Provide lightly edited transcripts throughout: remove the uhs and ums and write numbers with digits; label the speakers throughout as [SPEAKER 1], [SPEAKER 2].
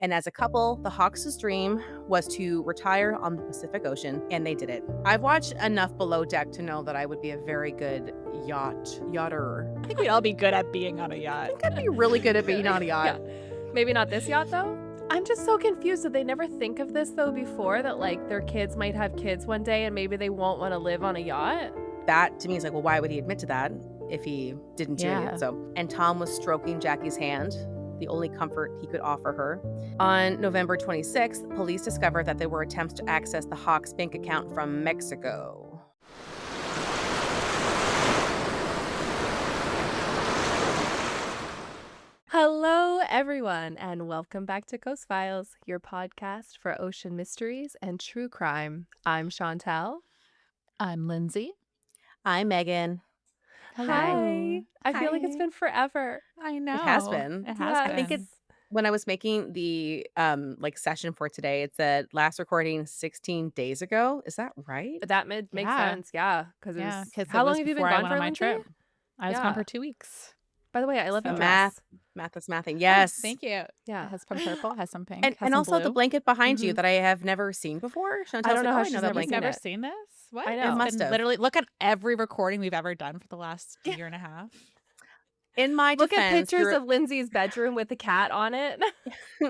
[SPEAKER 1] And as a couple, the Hawks' dream was to retire on the Pacific Ocean, and they did it. I've watched enough Below Deck to know that I would be a very good yachter.
[SPEAKER 2] I think we'd all be good at being on a yacht.
[SPEAKER 1] I think I'd be really good at being on a yacht.
[SPEAKER 3] Yeah. Maybe not this yacht, though. I'm just so confused. Did they never think of this, though, before? That, like, their kids might have kids one day and maybe they won't want to live on a yacht?
[SPEAKER 1] That, to me, is like, well, why would he admit to that if he didn't do it? So, and Tom was stroking Jackie's hand, the only comfort he could offer her. On November 26th, police discovered that there were attempts to access the Hawks' bank account from Mexico.
[SPEAKER 3] Hello, everyone, and welcome back to Coast Files, your podcast for ocean mysteries and true crime. I'm Chantel.
[SPEAKER 2] I'm Lindsay.
[SPEAKER 1] I'm Megan.
[SPEAKER 2] Hello.
[SPEAKER 3] Hi. I feel like it's been forever.
[SPEAKER 2] I know.
[SPEAKER 1] It has been.
[SPEAKER 2] It has been.
[SPEAKER 1] I think it's when I was making the session for today, it said last recording 16 days ago. Is that right?
[SPEAKER 3] That makes sense, yeah. Because how long have you been gone for, Lindsay?
[SPEAKER 2] Trip. I was gone for 2 weeks.
[SPEAKER 3] By the way, I love your
[SPEAKER 1] math. Math is mathing. Yes.
[SPEAKER 2] Oh, thank you.
[SPEAKER 3] Yeah.
[SPEAKER 2] It has some purple, has some pink,
[SPEAKER 1] and also
[SPEAKER 2] blue.
[SPEAKER 1] the blanket behind you that I have never seen before. Chantel's
[SPEAKER 3] I don't know how
[SPEAKER 1] she's
[SPEAKER 2] never seen this. What?
[SPEAKER 3] I know.
[SPEAKER 1] It must have.
[SPEAKER 2] Literally, look at every recording we've ever done for the last year and a half.
[SPEAKER 1] In my
[SPEAKER 3] look
[SPEAKER 1] defense,
[SPEAKER 3] at pictures of Lindsay's bedroom with the cat on it.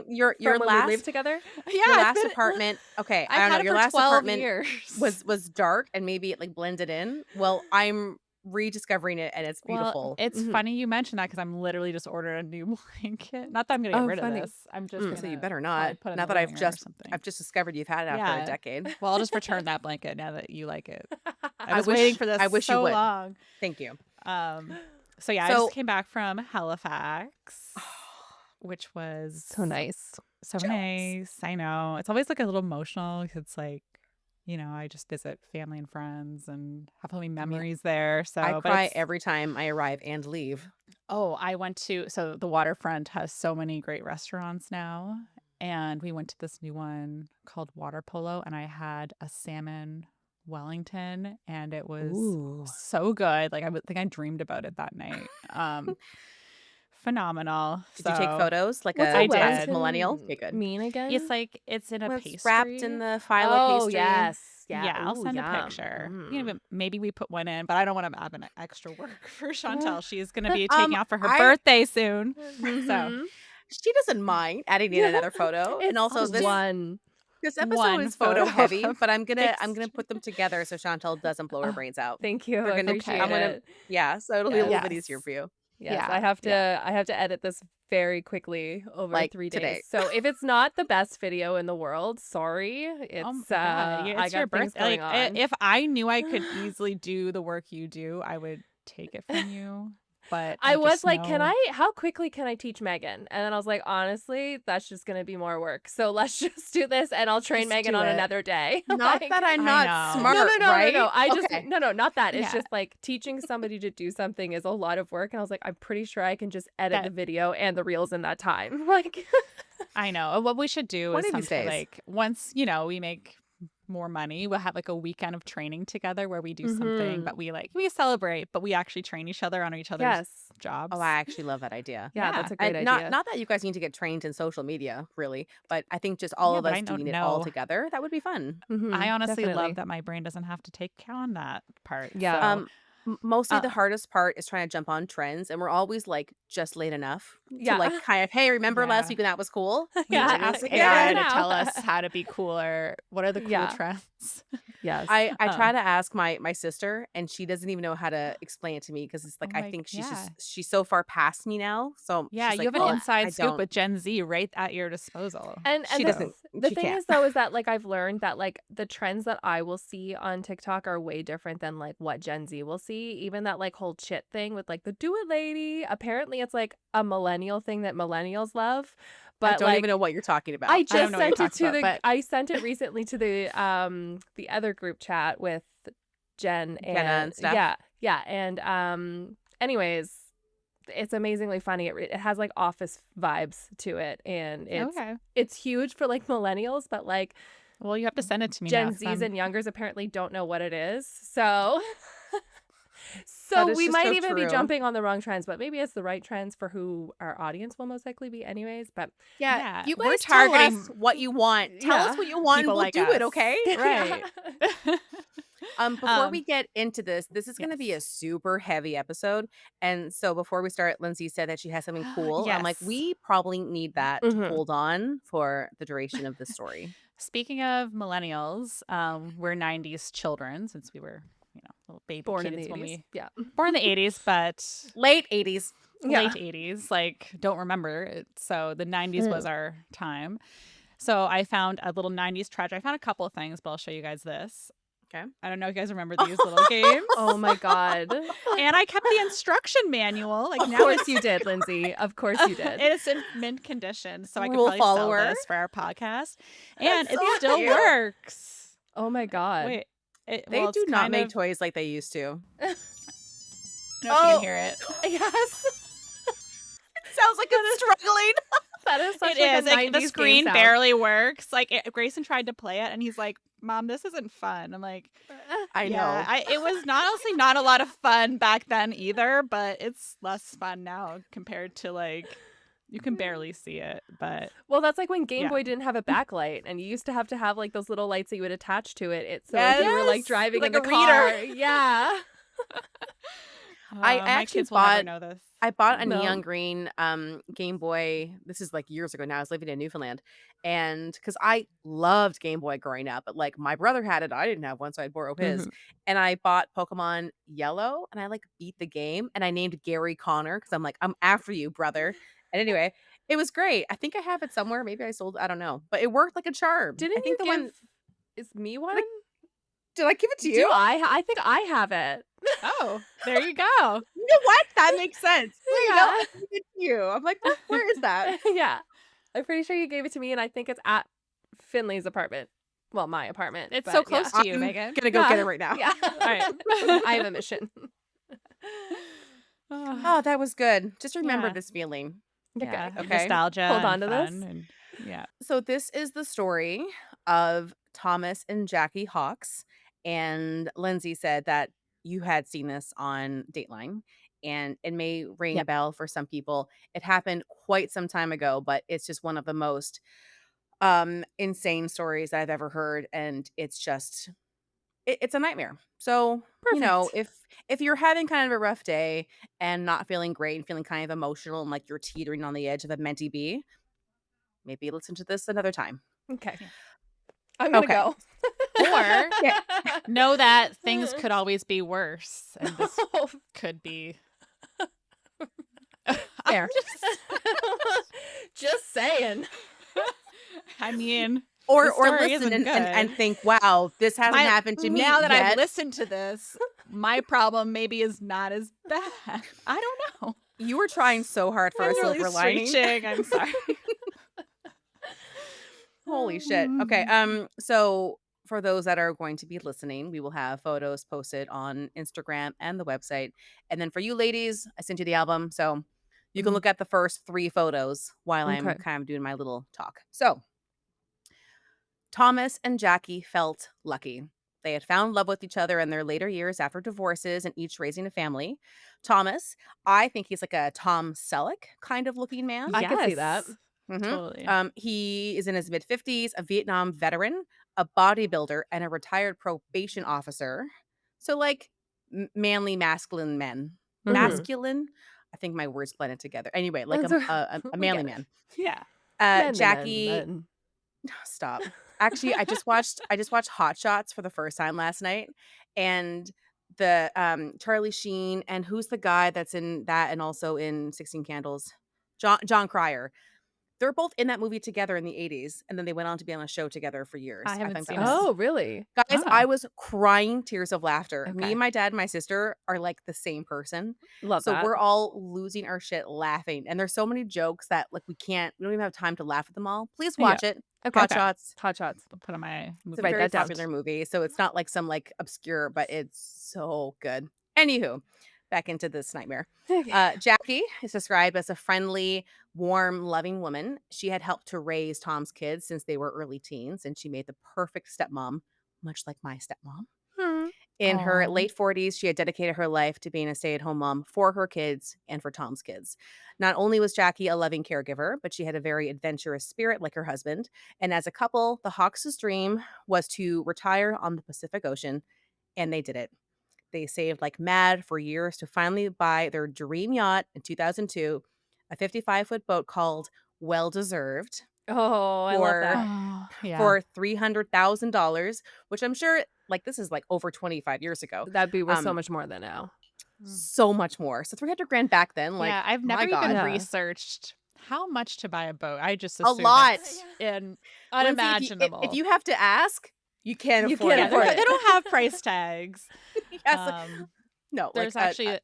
[SPEAKER 1] your
[SPEAKER 3] when
[SPEAKER 1] last
[SPEAKER 3] we lived together.
[SPEAKER 1] Yeah, your last apartment. Okay, I don't know. Your last apartment was dark and maybe it like blended in. Well, I'm rediscovering it and it's beautiful.
[SPEAKER 2] Well, it's funny you mentioned that because I'm literally just ordering a new blanket. Not that I'm gonna get rid of this. I'm just gonna
[SPEAKER 1] so you better not.
[SPEAKER 2] Put it
[SPEAKER 1] not that I've just discovered you've had it after a decade.
[SPEAKER 2] Well, I'll just return that blanket now that you like it. I was waiting for this.
[SPEAKER 1] I wish you would.
[SPEAKER 2] Long.
[SPEAKER 1] Thank you.
[SPEAKER 2] So I just came back from Halifax, which was
[SPEAKER 3] so nice.
[SPEAKER 2] So nice. I know. It's always like a little emotional because it's like, I just visit family and friends and have so many memories there. So
[SPEAKER 1] I cry every time I arrive and leave.
[SPEAKER 2] Oh, I went so the waterfront has so many great restaurants now. And we went to this new one called Water Polo and I had a salmon Wellington and it was so good. Like I think I dreamed about it that night. Phenomenal.
[SPEAKER 1] Did you take photos like
[SPEAKER 3] a
[SPEAKER 1] classic millennial?
[SPEAKER 3] Okay, good. Mean again?
[SPEAKER 2] It's like it's in a pastry
[SPEAKER 1] wrapped in the phyllo pastry.
[SPEAKER 3] Yes.
[SPEAKER 2] Yeah, I'll send a picture. Maybe we put one in, but I don't want to have an extra work for Chantel. She's going to be taking out for her birthday soon. So
[SPEAKER 1] she doesn't mind adding in another photo. And also this episode is photo heavy, but I'm gonna put them together so Chantel doesn't blow her brains out.
[SPEAKER 3] Thank you. I appreciate it.
[SPEAKER 1] Yeah, so it'll be a little bit easier for you.
[SPEAKER 3] Yes, yeah, I have to edit this very quickly over 3 days.
[SPEAKER 1] Today.
[SPEAKER 3] So if it's not the best video in the world, sorry. It's I got things going on.
[SPEAKER 2] If I knew I could easily do the work you do, I would take it from you. But
[SPEAKER 3] I was like, how quickly can I teach Megan? And then I was like, honestly, that's just going to be more work. So let's just do this and I'll train Megan on another day.
[SPEAKER 1] Not that I'm not smart, right?
[SPEAKER 3] No. I just, no, not that. It's just like teaching somebody to do something is a lot of work. And I was like, I'm pretty sure I can just edit the video and the reels in that time. Like,
[SPEAKER 2] I know. What we should do is something like once, we make more money, we'll have like a weekend of training together where we do something, but we celebrate, but we actually train each other on each other's jobs.
[SPEAKER 1] Oh, I actually love that idea.
[SPEAKER 3] Yeah, that's a great idea.
[SPEAKER 1] Not that you guys need to get trained in social media, really, but I think just all of us doing it all together, that would be fun.
[SPEAKER 2] I honestly love that my brain doesn't have to take on that part.
[SPEAKER 3] Yeah.
[SPEAKER 2] So.
[SPEAKER 1] Mostly the hardest part is trying to jump on trends, and we're always like just late enough to like kind of, hey, remember last week when that was cool?
[SPEAKER 2] We ask AI to tell us how to be cooler. What are the cool trends?
[SPEAKER 3] Yes.
[SPEAKER 1] I try to ask my sister, and she doesn't even know how to explain it to me because it's like I think she's so far past me now. So
[SPEAKER 2] you have an inside scoop with Gen Z right at your disposal.
[SPEAKER 3] And
[SPEAKER 1] she doesn't.
[SPEAKER 3] The thing is though is that like I've learned that like the trends that I will see on TikTok are way different than like what Gen Z will see. Even that like whole chit thing with like the do it lady. Apparently it's like a millennial thing that millennials love. But
[SPEAKER 1] I don't even know what you're talking about.
[SPEAKER 3] I just sent it to I sent it recently to the other group chat with Jenna and stuff. Yeah. And anyways, it's amazingly funny. It has like office vibes to it, and it's huge for like millennials, but like,
[SPEAKER 2] well, you have to send it to me.
[SPEAKER 3] Gen Zs and youngers apparently don't know what it is, so. So we might even be jumping on the wrong trends, but maybe it's the right trends for who our audience will most likely be anyways. But
[SPEAKER 1] yeah, you guys tell us what you want. Tell us what you want and we'll do it, okay?
[SPEAKER 3] Right.
[SPEAKER 1] Before we get into this is going to be a super heavy episode. And so before we start, Lindsay said that she has something cool.
[SPEAKER 2] Yes.
[SPEAKER 1] I'm like, we probably need that to hold on for the duration of the story.
[SPEAKER 2] Speaking of millennials, we're 90s children since we were, little baby
[SPEAKER 3] born
[SPEAKER 2] kids
[SPEAKER 3] in the 80s.
[SPEAKER 2] when we
[SPEAKER 3] born
[SPEAKER 2] in the 80s, but
[SPEAKER 1] late 80s.
[SPEAKER 2] Late 80s, like don't remember it. So the 90s was our time. So I found a little 90s treasure. I found a couple of things, but I'll show you guys this.
[SPEAKER 1] Okay.
[SPEAKER 2] I don't know if you guys remember these little games.
[SPEAKER 3] Oh my God.
[SPEAKER 2] And I kept the instruction manual. Like,
[SPEAKER 3] of course you did, Lindsay. Of course you did.
[SPEAKER 2] It's in mint condition, so I could probably sell this for our podcast. And it still works.
[SPEAKER 3] Oh my God.
[SPEAKER 2] Wait.
[SPEAKER 1] They do not make toys like they used to.
[SPEAKER 2] I don't know if you can hear it.
[SPEAKER 3] Yes.
[SPEAKER 1] It sounds like it's struggling.
[SPEAKER 3] That is such a 90s
[SPEAKER 2] the screen barely works. Like Grayson tried to play it and he's like, Mom, this isn't fun. I'm like,
[SPEAKER 1] I know.
[SPEAKER 2] It was honestly not a lot of fun back then either, but it's less fun now compared to like you can barely see it. But
[SPEAKER 3] well, that's like when Game Boy didn't have a backlight and you used to have like those little lights that you would attach to it. So if you were like driving like in the car. Yeah.
[SPEAKER 1] I actually bought a neon green Game Boy. This is like years ago now. I was living in Newfoundland, and because I loved Game Boy growing up, but like my brother had it, I didn't have one, so I'd borrow his. And I bought Pokemon Yellow, and I like beat the game, and I named Gary Connor because I'm like, I'm after you, brother. And anyway, it was great. I think I have it somewhere. Maybe I sold it. I don't know, but it worked like a charm.
[SPEAKER 3] Didn't you give is me one?
[SPEAKER 1] Like, did I give it to you?
[SPEAKER 3] I think I have it.
[SPEAKER 2] Oh, there you go.
[SPEAKER 1] You know what? That makes sense. There you go. I gave it to you. I'm like, where is that?
[SPEAKER 3] Yeah. I'm pretty sure you gave it to me, and I think it's at Finley's apartment. Well, my apartment.
[SPEAKER 2] It's so close to you, Megan.
[SPEAKER 1] I'm gonna go get it right now.
[SPEAKER 3] Yeah. All right. I have a mission.
[SPEAKER 1] Oh, that was good. Just remember this feeling.
[SPEAKER 2] Yeah.
[SPEAKER 1] Okay.
[SPEAKER 2] Nostalgia.
[SPEAKER 3] Hold on to this.
[SPEAKER 2] Yeah.
[SPEAKER 1] So this is the story of Thomas and Jackie Hawks. And Lindsay said that you had seen this on Dateline, and it may ring a bell for some people. It happened quite some time ago, but it's just one of the most insane stories that I've ever heard, and it's just it's a nightmare. So if you're having kind of a rough day and not feeling great and feeling kind of emotional and like you're teetering on the edge of a mentee bee, maybe listen to this another time.
[SPEAKER 3] Okay. I'm gonna go.
[SPEAKER 2] Or know that things could always be worse, and this could be
[SPEAKER 3] fair. Just saying.
[SPEAKER 2] I mean,
[SPEAKER 1] or listen and think, wow, this hasn't happened to me
[SPEAKER 2] now that
[SPEAKER 1] yet.
[SPEAKER 2] I've listened to this. My problem maybe is not as bad. I don't know.
[SPEAKER 1] You were trying so hard for a silver lining.
[SPEAKER 2] I'm sorry.
[SPEAKER 1] Holy shit. Okay. So for those that are going to be listening, we will have photos posted on Instagram and the website. And then for you ladies, I sent you the album. So you can look at the first 3 photos while I'm kind of doing my little talk. So Thomas and Jackie felt lucky. They had found love with each other in their later years after divorces and each raising a family. Thomas, I think he's like a Tom Selleck kind of looking man.
[SPEAKER 3] I can see that.
[SPEAKER 2] Totally.
[SPEAKER 1] He is in his mid-50s, a Vietnam veteran, a bodybuilder, and a retired probation officer. So like manly, masculine men. Masculine? I think my words blended together. Anyway, like a manly man.
[SPEAKER 2] Yeah.
[SPEAKER 1] Jackie.
[SPEAKER 3] Men.
[SPEAKER 1] Stop. Actually, I just watched Hot Shots for the first time last night, and the Charlie Sheen and who's the guy that's in that and also in 16 Candles, John Cryer. They're both in that movie together in the 80s, and then they went on to be on a show together for years.
[SPEAKER 2] I haven't seen
[SPEAKER 3] it. Oh, really?
[SPEAKER 1] Guys, I was crying tears of laughter.
[SPEAKER 3] Okay.
[SPEAKER 1] Me, my dad, and my sister are like the same person.
[SPEAKER 3] Love that.
[SPEAKER 1] So we're all losing our shit laughing. And there's so many jokes that like we don't even have time to laugh at them all. Please watch it.
[SPEAKER 3] Okay.
[SPEAKER 1] Hot Shots.
[SPEAKER 3] Hot Shots.
[SPEAKER 2] I'll put on my movie.
[SPEAKER 1] It's a very popular movie. So it's not like some like obscure, but it's so good. Anywho, back into this nightmare. Jackie is described as a friendly, warm, loving woman. She had helped to raise Tom's kids since they were early teens, and she made the perfect stepmom, much like my stepmom. In her
[SPEAKER 2] Aw.
[SPEAKER 1] late 40s, she had dedicated her life to being a stay-at-home mom for her kids and for Tom's kids. Not only was Jackie a loving caregiver, but she had a very adventurous spirit like her husband. And as a couple, the Hawks' dream was to retire on the Pacific Ocean, and they did it. They saved like mad for years to finally buy their dream yacht in 2002, a 55-foot boat called Well Deserved
[SPEAKER 3] Oh, I love
[SPEAKER 1] for
[SPEAKER 3] that.
[SPEAKER 2] Oh, yeah.
[SPEAKER 1] for $300,000, which I'm sure like this is like over 25 years ago.
[SPEAKER 3] That'd be worth so
[SPEAKER 1] Um,
[SPEAKER 3] much more than now.
[SPEAKER 2] Mm.
[SPEAKER 1] so much more. So 300 grand back then, like,
[SPEAKER 2] Yeah, I've
[SPEAKER 1] my
[SPEAKER 2] never even
[SPEAKER 1] God,
[SPEAKER 3] Yeah.
[SPEAKER 2] researched how much to buy a boat. I just
[SPEAKER 1] a
[SPEAKER 2] assume
[SPEAKER 1] lot.
[SPEAKER 2] it's
[SPEAKER 1] Lindsay, if
[SPEAKER 2] unimaginable.
[SPEAKER 1] you have to ask, you can't
[SPEAKER 3] You
[SPEAKER 1] afford
[SPEAKER 3] can't
[SPEAKER 1] it.
[SPEAKER 2] Yeah,
[SPEAKER 3] afford
[SPEAKER 2] they
[SPEAKER 3] it.
[SPEAKER 2] don't have price tags.
[SPEAKER 1] Yes. No, like
[SPEAKER 2] There's actually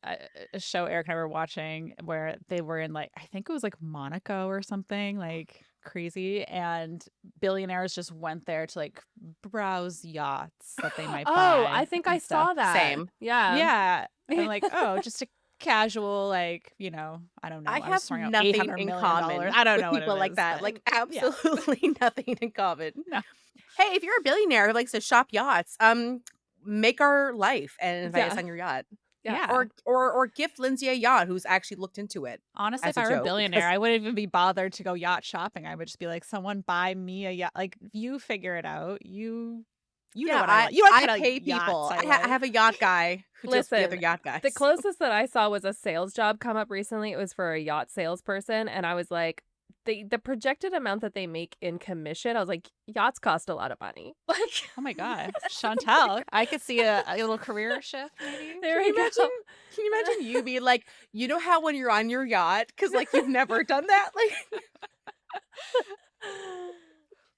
[SPEAKER 2] a show Eric and I were watching where they were in like, I think it was like Monaco or something like crazy, and billionaires just went there to like browse yachts that they might
[SPEAKER 3] Oh,
[SPEAKER 2] buy
[SPEAKER 3] I think I
[SPEAKER 2] and stuff.
[SPEAKER 3] saw that.
[SPEAKER 1] Same.
[SPEAKER 3] Yeah.
[SPEAKER 2] Yeah. And like, oh, just a casual, like, I don't know.
[SPEAKER 1] I
[SPEAKER 2] I'm
[SPEAKER 1] have
[SPEAKER 2] just throwing out
[SPEAKER 1] nothing
[SPEAKER 2] $800
[SPEAKER 1] in
[SPEAKER 2] million.
[SPEAKER 1] common
[SPEAKER 2] I don't
[SPEAKER 1] with
[SPEAKER 2] know what
[SPEAKER 1] people
[SPEAKER 2] it
[SPEAKER 1] like
[SPEAKER 2] is,
[SPEAKER 1] that.
[SPEAKER 2] but
[SPEAKER 1] Like,
[SPEAKER 2] yeah.
[SPEAKER 1] absolutely nothing in common.
[SPEAKER 2] No.
[SPEAKER 1] Hey, if you're a billionaire who likes to shop yachts, make our life and invite us
[SPEAKER 3] Yeah.
[SPEAKER 1] on your yacht.
[SPEAKER 2] Yeah.
[SPEAKER 1] Or gift Lindsay a yacht who's actually looked into it
[SPEAKER 2] Honestly,
[SPEAKER 1] as
[SPEAKER 2] if
[SPEAKER 1] a
[SPEAKER 2] I were a
[SPEAKER 1] joke.
[SPEAKER 2] billionaire,
[SPEAKER 1] Because
[SPEAKER 2] I wouldn't even be bothered to go yacht shopping. I would just be like, someone buy me a yacht. Like, you figure it out. You know what I like. You know what
[SPEAKER 1] I
[SPEAKER 2] kind
[SPEAKER 1] pay
[SPEAKER 2] of yachts
[SPEAKER 1] people.
[SPEAKER 2] I
[SPEAKER 1] I
[SPEAKER 2] like.
[SPEAKER 1] have a yacht guy who deals with the other
[SPEAKER 3] Listen,
[SPEAKER 1] yacht guys.
[SPEAKER 3] the closest that I saw was a sales job come up recently. It was for a yacht salesperson, and I was like, the projected amount that they make in commission, I was like, yachts cost a lot of money. Like,
[SPEAKER 2] Oh my God. Chantel, I could see a little career shift maybe.
[SPEAKER 3] there
[SPEAKER 1] Can
[SPEAKER 3] we
[SPEAKER 1] you
[SPEAKER 3] go.
[SPEAKER 1] imagine? Can you imagine you being like, you know how when you're on your yacht, because like you've never done that, like.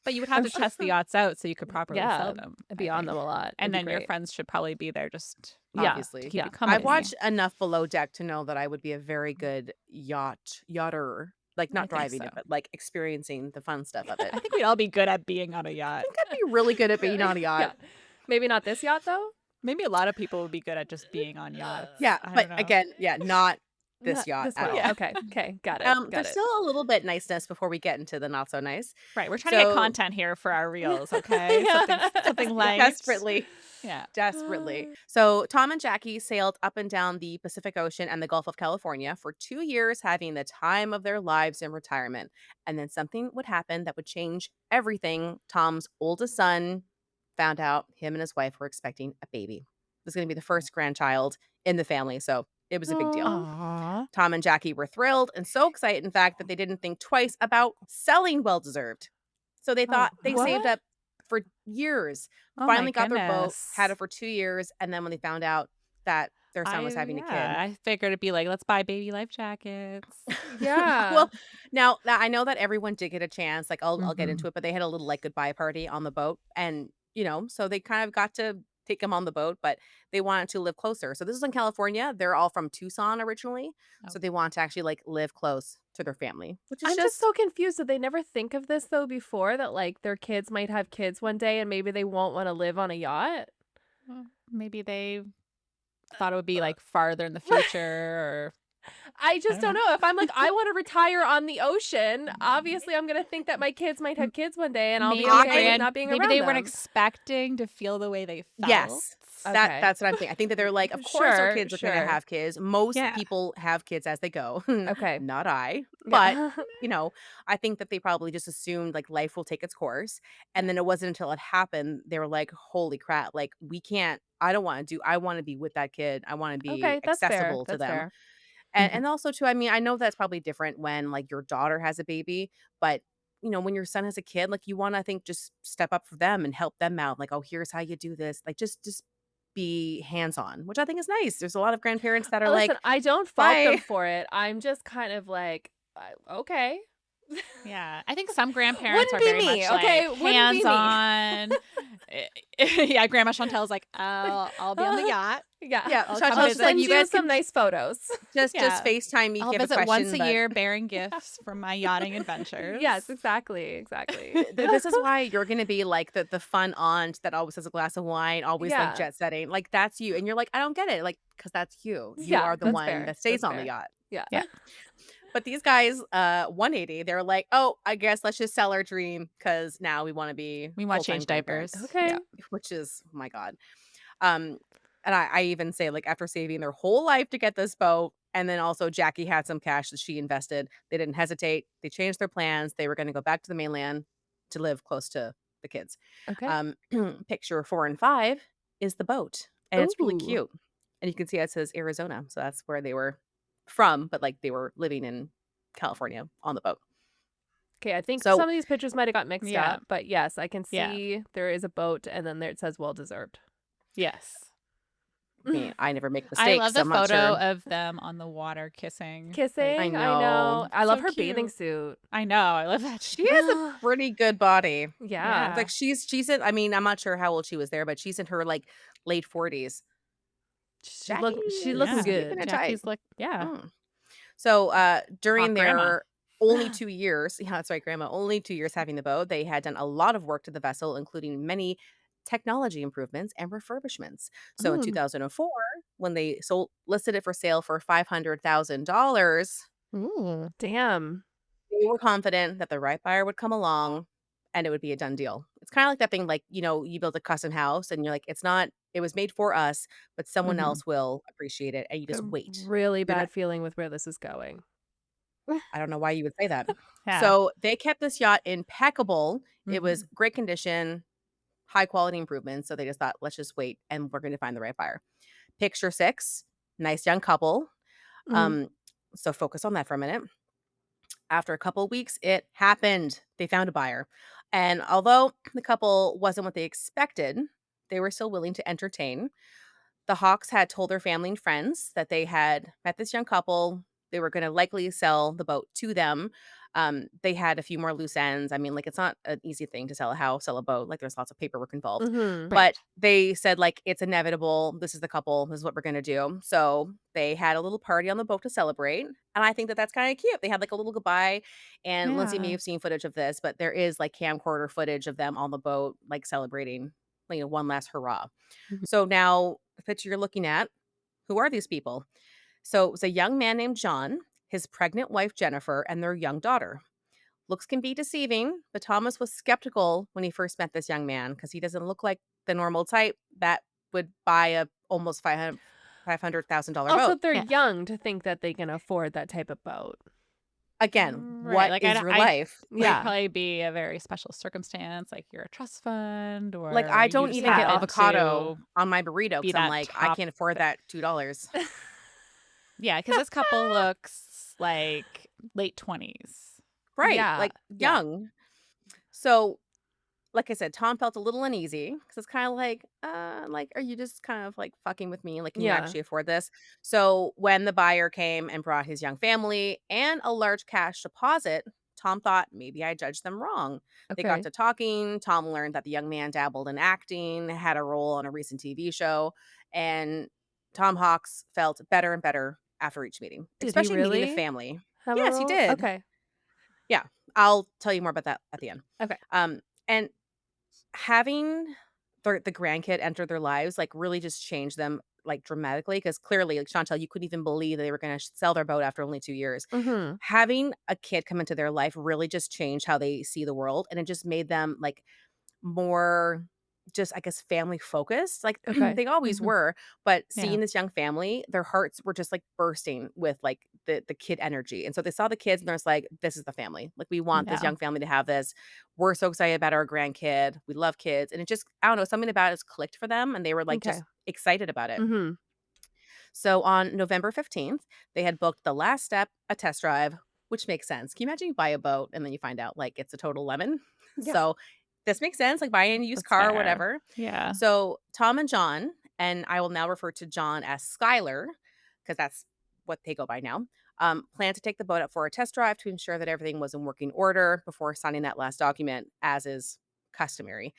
[SPEAKER 2] But you would have
[SPEAKER 3] I'm
[SPEAKER 2] to
[SPEAKER 3] sure-
[SPEAKER 2] test the yachts out so you could properly
[SPEAKER 3] Yeah,
[SPEAKER 2] sell them.
[SPEAKER 3] I'd be
[SPEAKER 2] I
[SPEAKER 3] on them
[SPEAKER 2] think.
[SPEAKER 3] a lot.
[SPEAKER 2] And
[SPEAKER 3] It'd be
[SPEAKER 2] then your
[SPEAKER 3] great.
[SPEAKER 2] friends should probably be there just
[SPEAKER 3] Yeah,
[SPEAKER 1] Obviously.
[SPEAKER 2] to keep
[SPEAKER 3] yeah.
[SPEAKER 2] you company.
[SPEAKER 1] I've watched enough Below Deck to know that I would be a very good yachter. Like,
[SPEAKER 2] I
[SPEAKER 1] not
[SPEAKER 2] think
[SPEAKER 1] driving
[SPEAKER 2] so.
[SPEAKER 1] it, but like experiencing the fun stuff of it.
[SPEAKER 2] I think we'd all be good at being on a yacht.
[SPEAKER 1] I think I'd be really good at being on a yacht.
[SPEAKER 3] Yeah. Maybe not this yacht though.
[SPEAKER 2] Maybe a lot of people would be good at just being on yachts.
[SPEAKER 1] Yeah,
[SPEAKER 2] I
[SPEAKER 1] but
[SPEAKER 2] don't know.
[SPEAKER 1] again, not this
[SPEAKER 3] Not
[SPEAKER 1] yacht
[SPEAKER 3] this
[SPEAKER 1] at
[SPEAKER 3] one.
[SPEAKER 1] all.
[SPEAKER 2] Yeah.
[SPEAKER 3] Okay, got it.
[SPEAKER 1] There's still a little bit niceness before we get into the not so nice.
[SPEAKER 2] Right, we're trying to get
[SPEAKER 1] So-
[SPEAKER 2] content here for our reels, okay?
[SPEAKER 3] Yeah.
[SPEAKER 2] Something light.
[SPEAKER 1] Desperately.
[SPEAKER 2] Yeah.
[SPEAKER 1] Desperately. So Tom and Jackie sailed up and down the Pacific Ocean and the Gulf of California for 2 years, having the time of their lives in retirement. And then something would happen that would change everything. Tom's oldest son found out him and his wife were expecting a baby. It was going to be the first grandchild in the family. So it was a big deal.
[SPEAKER 2] Aw.
[SPEAKER 1] Tom and Jackie were thrilled and so excited, in fact, that they didn't think twice about selling Well Deserved. So they thought they saved
[SPEAKER 3] what?
[SPEAKER 1] up for years,
[SPEAKER 2] Oh my
[SPEAKER 1] finally got their boat,
[SPEAKER 2] goodness.
[SPEAKER 1] had it for 2 years, and then when they found out that their son was having a kid.
[SPEAKER 2] I figured it'd be like, let's buy baby life jackets.
[SPEAKER 3] Yeah.
[SPEAKER 1] Well, now that I know that everyone did get a chance, like I'll get
[SPEAKER 2] Mhm.
[SPEAKER 1] into it, but they had a little like goodbye party on the boat, and so they kind of got to take him on the boat, but they wanted to live closer. So this is in California. They're all from Tucson originally, so
[SPEAKER 2] Oh.
[SPEAKER 1] they want to actually like live close to their family, which is
[SPEAKER 3] I'm just so confused. Did they never think of this though before, that like their kids might have kids one day and maybe they won't want to live on a yacht?
[SPEAKER 2] Well, maybe they thought it would be like farther in the future, or
[SPEAKER 3] I just
[SPEAKER 2] don't
[SPEAKER 3] don't know. If I'm like, I want to retire on the ocean, obviously I'm going to think that my kids might have kids one day and I'll be
[SPEAKER 2] maybe
[SPEAKER 3] okay with not being
[SPEAKER 2] maybe
[SPEAKER 3] around
[SPEAKER 2] they weren't
[SPEAKER 3] them.
[SPEAKER 2] expecting to feel the way they felt.
[SPEAKER 1] Yes.
[SPEAKER 3] Okay.
[SPEAKER 1] That's what I'm thinking. I think that they're like, of course our
[SPEAKER 3] Sure,
[SPEAKER 1] kids are going
[SPEAKER 3] sure.
[SPEAKER 1] to have kids. Most
[SPEAKER 2] Yeah.
[SPEAKER 1] people have kids as they go.
[SPEAKER 3] Okay.
[SPEAKER 1] Not I.
[SPEAKER 3] Yeah.
[SPEAKER 1] But, I think that they probably just assumed like life will take its course. And then it wasn't until it happened, they were like, holy crap, like we can't, I want to be with that kid. I want to be
[SPEAKER 3] Okay, that's fair.
[SPEAKER 1] accessible to
[SPEAKER 3] That's
[SPEAKER 1] them.
[SPEAKER 3] fair.
[SPEAKER 1] And also too, I mean, I know that's probably different when like your daughter has a baby, but when your son has a kid, like you want to, I think, just step up for them and help them out. Like, oh, here's how you do this. Like just be hands-on, which I think is nice. There's a lot of grandparents that are
[SPEAKER 3] Listen,
[SPEAKER 1] like,
[SPEAKER 3] I don't fault them
[SPEAKER 1] bye.
[SPEAKER 3] for it. I'm just kind of like, okay.
[SPEAKER 2] Yeah, I think some grandparents
[SPEAKER 3] Wouldn't
[SPEAKER 2] are
[SPEAKER 3] be
[SPEAKER 2] very
[SPEAKER 3] me,
[SPEAKER 2] much
[SPEAKER 3] okay?
[SPEAKER 2] like
[SPEAKER 3] Wouldn't be me.
[SPEAKER 2] hands-on. Yeah, Grandma Chantel's like, I'll be on the yacht.
[SPEAKER 3] Yeah.
[SPEAKER 2] I'll
[SPEAKER 1] Chantel's
[SPEAKER 2] come
[SPEAKER 3] I'll
[SPEAKER 2] visit.
[SPEAKER 3] send
[SPEAKER 1] you
[SPEAKER 3] you
[SPEAKER 1] guys
[SPEAKER 3] some
[SPEAKER 1] can
[SPEAKER 3] nice photos.
[SPEAKER 1] just
[SPEAKER 2] Yeah.
[SPEAKER 1] FaceTime me if
[SPEAKER 2] I'll
[SPEAKER 1] you have a
[SPEAKER 2] visit
[SPEAKER 1] question.
[SPEAKER 2] once a
[SPEAKER 1] but
[SPEAKER 2] year bearing gifts from my yachting adventures.
[SPEAKER 3] Yes, exactly.
[SPEAKER 1] This is why you're gonna be like the fun aunt that always has a glass of wine, always
[SPEAKER 3] Yeah.
[SPEAKER 1] like jet setting. Like that's you, and you're like, I don't get it, like because that's you. You
[SPEAKER 3] Yeah,
[SPEAKER 1] are the
[SPEAKER 3] that's
[SPEAKER 1] one
[SPEAKER 3] fair.
[SPEAKER 1] that stays
[SPEAKER 3] That's
[SPEAKER 1] on the
[SPEAKER 3] fair.
[SPEAKER 1] yacht.
[SPEAKER 3] Yeah.
[SPEAKER 2] Yeah.
[SPEAKER 1] But these guys, 180, they're like, oh, I guess let's just sell our dream because now we want to be
[SPEAKER 2] We want to
[SPEAKER 1] full-time
[SPEAKER 2] change diapers.
[SPEAKER 1] grandparents.
[SPEAKER 3] Okay.
[SPEAKER 2] Yeah.
[SPEAKER 1] Which is, oh my God. Um, And I even say, like, after saving their whole life to get this boat, and then also Jackie had some cash that she invested, they didn't hesitate. They changed their plans. They were gonna go back to the mainland to live close to the kids.
[SPEAKER 3] Okay.
[SPEAKER 1] Um, picture 4 and 5 is the boat, and it's really
[SPEAKER 3] Ooh.
[SPEAKER 1] cute. And you can see it says Arizona, so that's where they were from, but, like, they were living in California on the boat.
[SPEAKER 3] Okay, I think
[SPEAKER 1] So,
[SPEAKER 3] some of these pictures might have got mixed
[SPEAKER 2] Yeah.
[SPEAKER 3] up, but yes, I can
[SPEAKER 2] Yeah.
[SPEAKER 3] see there is a boat and then there it says well deserved.
[SPEAKER 2] Yes.
[SPEAKER 1] I mean, I never make
[SPEAKER 2] I love
[SPEAKER 1] mistakes, so
[SPEAKER 2] the
[SPEAKER 1] I'm not
[SPEAKER 2] photo
[SPEAKER 1] sure.
[SPEAKER 2] of them on the water kissing. Like,
[SPEAKER 1] I
[SPEAKER 3] Kissing, I know.
[SPEAKER 1] know.
[SPEAKER 3] I love
[SPEAKER 2] so
[SPEAKER 3] her bathing
[SPEAKER 2] cute.
[SPEAKER 3] suit.
[SPEAKER 2] I know. I love that
[SPEAKER 1] She
[SPEAKER 2] too.
[SPEAKER 1] has a pretty good body.
[SPEAKER 3] Yeah.
[SPEAKER 1] Like,
[SPEAKER 2] Yeah.
[SPEAKER 1] she's in, I mean, I'm not sure how old she was there, but she's in her, like, late 40s. Jackie
[SPEAKER 3] She's looking
[SPEAKER 1] is
[SPEAKER 2] Yeah.
[SPEAKER 1] keeping
[SPEAKER 3] good.
[SPEAKER 1] it tight.
[SPEAKER 2] Jackie's like, yeah.
[SPEAKER 1] Mm. So,
[SPEAKER 2] Hot
[SPEAKER 1] during
[SPEAKER 2] grandma.
[SPEAKER 1] their only 2 years, yeah, that's right, grandma, only 2 years having the boat, they had done a lot of work to the vessel, including many technology improvements and refurbishments. So in
[SPEAKER 3] Mm.
[SPEAKER 1] 2004, when they listed it for sale for $500,000,
[SPEAKER 3] Ooh, damn.
[SPEAKER 1] they were confident that the right buyer would come along and it would be a done deal. It's kinda like that thing, like, you build a custom house and you're like, "It's not it was made for us, but someone
[SPEAKER 3] Mhm.
[SPEAKER 1] else will appreciate it," and you
[SPEAKER 3] A
[SPEAKER 1] just wait.
[SPEAKER 3] really
[SPEAKER 1] You're not
[SPEAKER 3] bad feeling with where this is going.
[SPEAKER 1] I don't know why you would say that.
[SPEAKER 2] Yeah.
[SPEAKER 1] So, they kept this yacht impeccable. It was
[SPEAKER 2] Mhm.
[SPEAKER 1] great condition, high quality improvements, so they just thought, "Let's just wait, and we're gonna find the right buyer." Picture 6, nice young couple.
[SPEAKER 3] Mhm.
[SPEAKER 1] Um, so focus on that for a minute. After a couple of weeks, it happened. They found a buyer. And although the couple wasn't what they expected, they were still willing to entertain. The Hawks had told their family and friends that they had met this young couple. They were going to likely sell the boat to them. They had a few more loose ends. I mean, like, it's not an easy thing to sell a house, sell a boat. Like, there's lots of paperwork involved.
[SPEAKER 3] Mhm.
[SPEAKER 2] Right.
[SPEAKER 1] But they said, like, it's inevitable. This is the couple. This is what we're going to do. So they had a little party on the boat to celebrate. And I think that that's kind of cute. They had like a little goodbye. And Lindsay may
[SPEAKER 2] Yeah.
[SPEAKER 1] have seen footage of this, but there is like camcorder footage of them on the boat, like celebrating, one last hurrah.
[SPEAKER 3] Mhm.
[SPEAKER 1] So now the picture you're looking at, who are these people? So it was a young man named John, his pregnant wife Jennifer, and their young daughter. Looks can be deceiving, but Thomas was skeptical when he first met this young man because he doesn't look like the normal type that would buy a almost $500,000
[SPEAKER 3] Also,
[SPEAKER 1] boat.
[SPEAKER 3] they're
[SPEAKER 2] Yeah.
[SPEAKER 3] young to think that they can afford that type of boat.
[SPEAKER 1] Again,
[SPEAKER 2] Right.
[SPEAKER 1] what
[SPEAKER 2] Like,
[SPEAKER 1] is your
[SPEAKER 2] I
[SPEAKER 1] life?
[SPEAKER 2] it'd
[SPEAKER 3] Yeah.
[SPEAKER 2] probably be a very special circumstance, like you're a trust fund
[SPEAKER 1] Like,
[SPEAKER 2] or
[SPEAKER 1] I
[SPEAKER 2] you
[SPEAKER 1] don't
[SPEAKER 2] just
[SPEAKER 1] even get
[SPEAKER 3] Yeah.
[SPEAKER 2] happen
[SPEAKER 1] avocado
[SPEAKER 2] to
[SPEAKER 1] on my burrito
[SPEAKER 2] be
[SPEAKER 1] because I'm
[SPEAKER 2] that
[SPEAKER 1] like, I
[SPEAKER 2] top.
[SPEAKER 1] can't afford that $2.
[SPEAKER 2] Yeah, because this couple looks like late 20s.
[SPEAKER 1] Right,
[SPEAKER 3] Yeah.
[SPEAKER 1] like,
[SPEAKER 3] Yeah.
[SPEAKER 1] young. So, like I said, Tom felt a little uneasy because it's kinda like, "Are you just kind of, like, fucking with me? Like, can you
[SPEAKER 3] Yeah.
[SPEAKER 1] actually afford this?" So, when the buyer came and brought his young family and a large cash deposit, Tom thought, "Maybe I judged them wrong." They got
[SPEAKER 3] Okay.
[SPEAKER 1] to talking, Tom learned that the young man dabbled in acting, had a role on a recent TV show, and Tom Hawks felt better and better after each meeting,
[SPEAKER 3] Did he
[SPEAKER 1] especially meeting the
[SPEAKER 3] really
[SPEAKER 1] family.
[SPEAKER 3] have a
[SPEAKER 1] Yes, he
[SPEAKER 3] role?
[SPEAKER 1] did.
[SPEAKER 3] Okay.
[SPEAKER 1] Yeah, I'll tell you more about that at the end.
[SPEAKER 3] Okay.
[SPEAKER 1] And having the grandkid enter their lives, like, really just changed them, like, dramatically. Because clearly, like, Chantel, you couldn't even believe they were gonna sell their boat after only 2 years.
[SPEAKER 3] Mhm.
[SPEAKER 1] Having a kid come into their life really just changed how they see the world, and it just made them, like, more just, I guess, family focused. Like,
[SPEAKER 3] Okay.
[SPEAKER 1] they always
[SPEAKER 2] Mhm.
[SPEAKER 1] were, but
[SPEAKER 2] Yeah.
[SPEAKER 1] seeing this young family, their hearts were just, like, bursting with, like, the kid energy, and so they saw the kids and they're just like, "This is the family. Like, we want this
[SPEAKER 2] Yeah.
[SPEAKER 1] young family to have this. We're so excited about our grandkid. We love kids," and it just I don't know, something about it just clicked for them, and they were, like,
[SPEAKER 3] Okay.
[SPEAKER 1] just excited about it.
[SPEAKER 3] Mhm.
[SPEAKER 1] So on November 15th, they had booked the last step, a test drive, which makes sense. Can you imagine you buy a boat and then you find out, like, it's a total lemon?
[SPEAKER 3] Yeah.
[SPEAKER 1] So this makes sense, like buying a used
[SPEAKER 2] That's
[SPEAKER 1] car or
[SPEAKER 2] fair.
[SPEAKER 1] whatever.
[SPEAKER 2] Yeah.
[SPEAKER 1] So Tom and John, and I will now refer to John as Skylar, because that's what they go by now, plan to take the boat up for a test drive to ensure that everything was in working order before signing that last document, as is customary.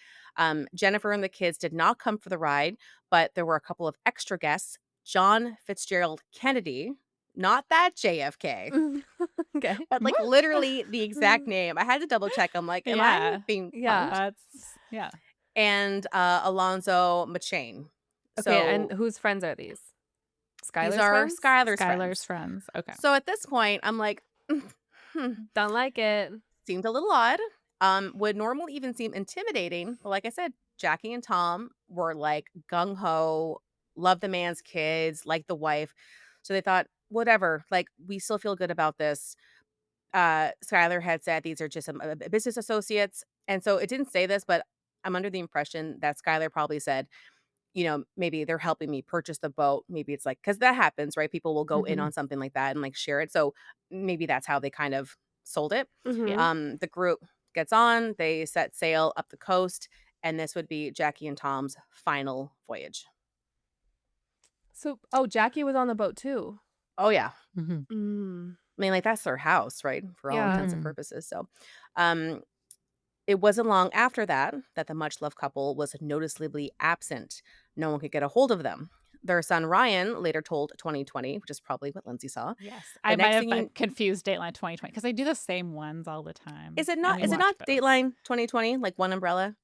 [SPEAKER 1] Jennifer and the kids did not come for the ride, but there were a couple of extra guests. John Fitzgerald Kennedy, not that JFK,
[SPEAKER 3] Okay.
[SPEAKER 1] but, like, literally the exact name. I had to double check. I'm like, "Am I
[SPEAKER 2] Yeah.
[SPEAKER 1] being
[SPEAKER 3] Yeah.
[SPEAKER 1] punked?"
[SPEAKER 2] Yeah.
[SPEAKER 1] And, Alonzo McShane.
[SPEAKER 3] Okay, and
[SPEAKER 1] So,
[SPEAKER 3] whose friends are these?
[SPEAKER 1] these
[SPEAKER 3] Skylar's
[SPEAKER 1] are
[SPEAKER 3] friends?
[SPEAKER 1] Skylar's
[SPEAKER 2] Skylar's
[SPEAKER 1] friends.
[SPEAKER 2] friends. Okay.
[SPEAKER 1] So, at this point, I'm like, "Hmm,
[SPEAKER 3] Don't like it.
[SPEAKER 1] seemed a little odd." Would normally even seem intimidating, but like I said, Jackie and Tom were, like, gung ho, love the man's kids, like the wife. So they thought, whatever, like, we still feel good about this. Skylar had said these are just some business associates. And so it didn't say this, but I'm under the impression that Skylar probably said, maybe they're helping me purchase the boat. Maybe it's like, because that happens, right? People will go in
[SPEAKER 3] Mm-hmm.
[SPEAKER 1] on something like that and like share it. So maybe that's how they kind of sold it.
[SPEAKER 3] Mm-hmm.
[SPEAKER 2] Yeah.
[SPEAKER 1] The group gets on, they set sail up the coast, and this would be Jackie and Tom's final voyage.
[SPEAKER 3] So, Jackie was on the boat too.
[SPEAKER 1] Oh, yeah.
[SPEAKER 2] Mm-hmm.
[SPEAKER 1] I mean, like, that's their house, right? For all
[SPEAKER 3] Yeah.
[SPEAKER 1] intents and purposes. So, um, it wasn't long after that that the much loved couple was noticeably absent. No one could get a hold of them. Their son Ryan later told 2020, which is probably what Lindsay saw.
[SPEAKER 2] Yes.
[SPEAKER 1] The
[SPEAKER 2] I might
[SPEAKER 1] next
[SPEAKER 2] have
[SPEAKER 1] thing you
[SPEAKER 2] confused Dateline 2020 because I do the same ones all the time. And we
[SPEAKER 1] is it
[SPEAKER 2] watch
[SPEAKER 1] not
[SPEAKER 2] both.
[SPEAKER 1] Dateline 2020, like one umbrella?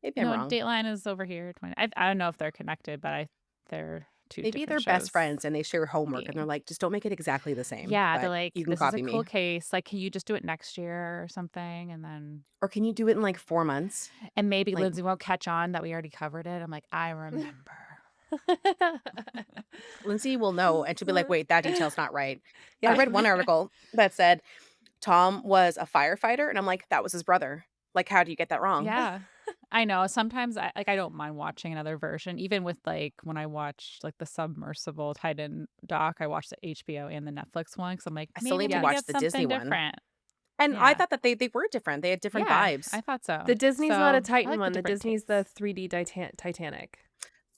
[SPEAKER 1] Maybe I'm
[SPEAKER 2] No,
[SPEAKER 1] wrong.
[SPEAKER 2] Dateline is over here. 20. I don't know if they're connected, but they're two
[SPEAKER 1] Maybe they're
[SPEAKER 2] different
[SPEAKER 1] best
[SPEAKER 2] shows.
[SPEAKER 1] friends and they share homework and
[SPEAKER 2] Yeah.
[SPEAKER 1] they're like, just don't make it exactly the same.
[SPEAKER 2] Yeah, they're
[SPEAKER 1] But
[SPEAKER 2] like,
[SPEAKER 1] you can
[SPEAKER 2] this is a
[SPEAKER 1] copy
[SPEAKER 2] cool
[SPEAKER 1] me.
[SPEAKER 2] case. Like, can you just do it next year or something? And then,
[SPEAKER 1] Or can you do it in like 4 months?
[SPEAKER 2] and maybe
[SPEAKER 1] Like,
[SPEAKER 2] Lindsay won't catch on that we already covered it. I'm like, I remember.
[SPEAKER 1] Lindsay will know and she'll be like, wait, that detail's not right.
[SPEAKER 3] Yeah.
[SPEAKER 1] I read one article that said Tom was a firefighter, and I'm like, that was his brother. Like, how do you get that wrong?
[SPEAKER 2] Yeah. I know. Sometimes I don't mind watching another version, even with like when I watch like the submersible Titan doc, I watch the HBO and the Netflix one because I'm like,
[SPEAKER 1] I still
[SPEAKER 2] maybe
[SPEAKER 1] need to
[SPEAKER 2] we
[SPEAKER 1] watch
[SPEAKER 2] get
[SPEAKER 1] the Disney
[SPEAKER 2] something
[SPEAKER 1] one.
[SPEAKER 2] different.
[SPEAKER 1] And I
[SPEAKER 2] Yeah.
[SPEAKER 1] thought that they were different. They had different
[SPEAKER 2] Yeah,
[SPEAKER 1] vibes.
[SPEAKER 2] I thought so.
[SPEAKER 3] The Disney's not a
[SPEAKER 2] So, I
[SPEAKER 3] Titan
[SPEAKER 2] like
[SPEAKER 3] one. The
[SPEAKER 2] different
[SPEAKER 3] Disney's
[SPEAKER 2] takes.
[SPEAKER 3] the 3D Titanic.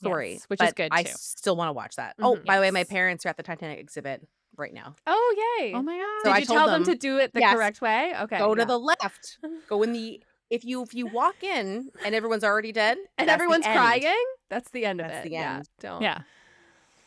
[SPEAKER 1] Sorry,
[SPEAKER 2] Yes, which is
[SPEAKER 1] but
[SPEAKER 2] good
[SPEAKER 1] I
[SPEAKER 2] too.
[SPEAKER 1] still want to watch that. Oh,
[SPEAKER 3] Mhm.
[SPEAKER 1] by the way, my
[SPEAKER 2] Yes.
[SPEAKER 1] parents are at the Titanic exhibit right now.
[SPEAKER 3] Oh, yay.
[SPEAKER 2] Oh my
[SPEAKER 1] So
[SPEAKER 2] god.
[SPEAKER 1] I
[SPEAKER 3] Did you
[SPEAKER 1] told
[SPEAKER 3] tell them
[SPEAKER 1] them,
[SPEAKER 3] to do it the
[SPEAKER 1] yes,
[SPEAKER 3] correct way? Okay.
[SPEAKER 1] go to
[SPEAKER 3] yeah.
[SPEAKER 1] the left. Go in the if you walk in and everyone's already dead,
[SPEAKER 3] And
[SPEAKER 1] that's
[SPEAKER 3] everyone's
[SPEAKER 1] the end.
[SPEAKER 3] crying? That's the end of
[SPEAKER 1] That's
[SPEAKER 3] it.
[SPEAKER 1] the
[SPEAKER 3] Yeah.
[SPEAKER 1] end.
[SPEAKER 3] Don't.
[SPEAKER 2] Yeah,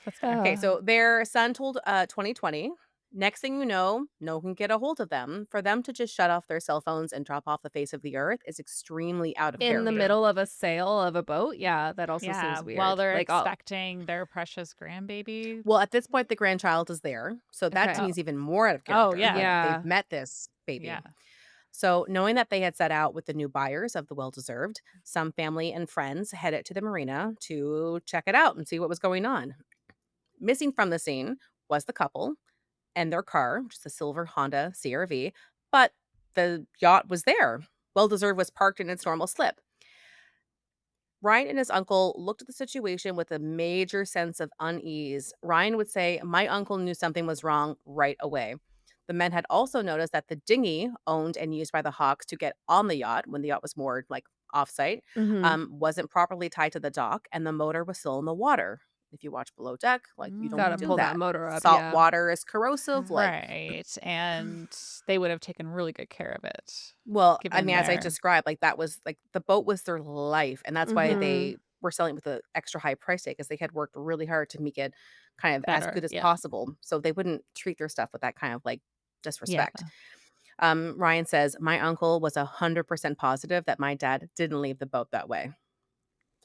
[SPEAKER 2] that's fair.
[SPEAKER 1] Okay, so their son told 2020. Next thing you know, no one can get a hold of them. For them to just shut off their cell phones and drop off the face of the earth is extremely out of
[SPEAKER 3] In the
[SPEAKER 1] character.
[SPEAKER 3] middle of a sail of a boat? Yeah, that also
[SPEAKER 2] Yeah,
[SPEAKER 3] seems weird.
[SPEAKER 2] while they're
[SPEAKER 3] Like,
[SPEAKER 2] expecting their precious grandbaby.
[SPEAKER 1] Well, at this point, the grandchild is there. So that
[SPEAKER 3] Okay.
[SPEAKER 1] to me is even more out of
[SPEAKER 2] Oh,
[SPEAKER 1] character.
[SPEAKER 2] yeah.
[SPEAKER 1] Like,
[SPEAKER 3] Yeah.
[SPEAKER 1] they've met this baby.
[SPEAKER 2] Yeah.
[SPEAKER 1] So, knowing that they had set out with the new buyers of the well deserved, some family and friends headed to the marina to check it out and see what was going on. Missing from the scene was the couple and their car, which is a silver Honda CRV, but the yacht was there. Well deserved was parked in its normal slip. Ryan and his uncle looked at the situation with a major sense of unease. Ryan would say, my uncle knew something was wrong right away. The men had also noticed that the dinghy owned and used by the Hawks to get on the yacht when the yacht was moored like offsite
[SPEAKER 3] Mhm.
[SPEAKER 1] wasn't properly tied to the dock and the motor was still in the water. If you watch below deck, like you don't
[SPEAKER 3] Gotta
[SPEAKER 1] do
[SPEAKER 3] pull that
[SPEAKER 1] that.
[SPEAKER 3] motor up.
[SPEAKER 1] Salt
[SPEAKER 3] Yeah.
[SPEAKER 1] water is corrosive. Like,
[SPEAKER 2] Right. And they would have taken really good care of it.
[SPEAKER 1] well, I
[SPEAKER 2] Given
[SPEAKER 1] mean, as I
[SPEAKER 2] their
[SPEAKER 1] described, like that was like the boat was their life, and that's why
[SPEAKER 3] Mhm.
[SPEAKER 1] they were selling with an extra high price tag because they had worked really hard to make it kind of as
[SPEAKER 2] better.
[SPEAKER 1] good as
[SPEAKER 2] Yeah.
[SPEAKER 1] possible. So they wouldn't treat their stuff with that kind of like
[SPEAKER 2] Yeah.
[SPEAKER 1] disrespect. Ryan says, my uncle was 100% positive that my dad didn't leave the boat that way.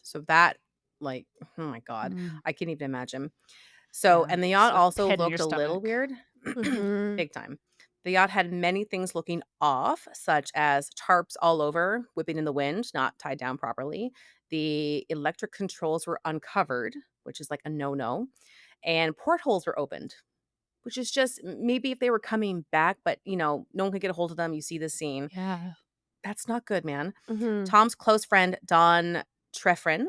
[SPEAKER 1] So that, like, oh my God,
[SPEAKER 2] Mm.
[SPEAKER 1] I can't even imagine. So,
[SPEAKER 2] Yeah.
[SPEAKER 1] and the
[SPEAKER 2] Just
[SPEAKER 1] yacht
[SPEAKER 2] a
[SPEAKER 1] also
[SPEAKER 2] pit in your
[SPEAKER 1] looked a little
[SPEAKER 2] stomach.
[SPEAKER 1] weird,
[SPEAKER 3] Mhm.
[SPEAKER 1] big time. The yacht had many things looking off, such as tarps all over, whipping in the wind, not tied down properly. The electric controls were uncovered, which is like a no no, and portholes were opened, which is just maybe if they were coming back, but no one could get a hold of them. You see the scene.
[SPEAKER 2] Yeah.
[SPEAKER 1] That's not good, man.
[SPEAKER 3] Mhm.
[SPEAKER 1] Tom's close friend, Don Treffren,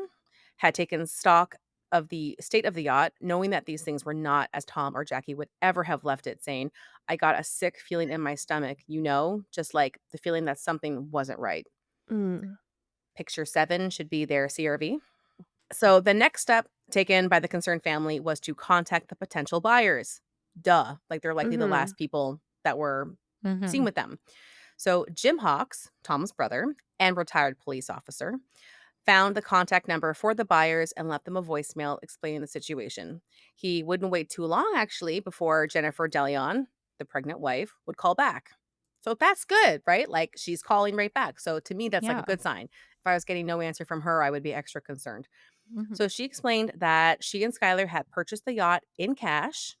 [SPEAKER 1] had taken stock of the state of the yacht, knowing that these things were not as Tom or Jackie would ever have left it, saying, I got a sick feeling in my stomach, just like the feeling that something wasn't right.
[SPEAKER 3] Mm.
[SPEAKER 1] Picture 7 should be their CRV. So the next step taken by the concerned family was to contact the potential buyers. Duh. Like they're likely the
[SPEAKER 3] Mhm.
[SPEAKER 1] last people that were seen
[SPEAKER 2] Mhm.
[SPEAKER 1] with them. So Jim Hawks, Tom's brother and retired police officer, found the contact number for the buyers and left them a voicemail explaining the situation. He wouldn't wait too long, actually, before Jennifer DeLeon, the pregnant wife, would call back. So that's good, right? Like she's calling right back. So to me, that's like a
[SPEAKER 2] Yeah.
[SPEAKER 1] good sign. If I was getting no answer from her, I would be extra concerned.
[SPEAKER 2] Mhm.
[SPEAKER 1] So she explained that she and Skylar had purchased the yacht in cash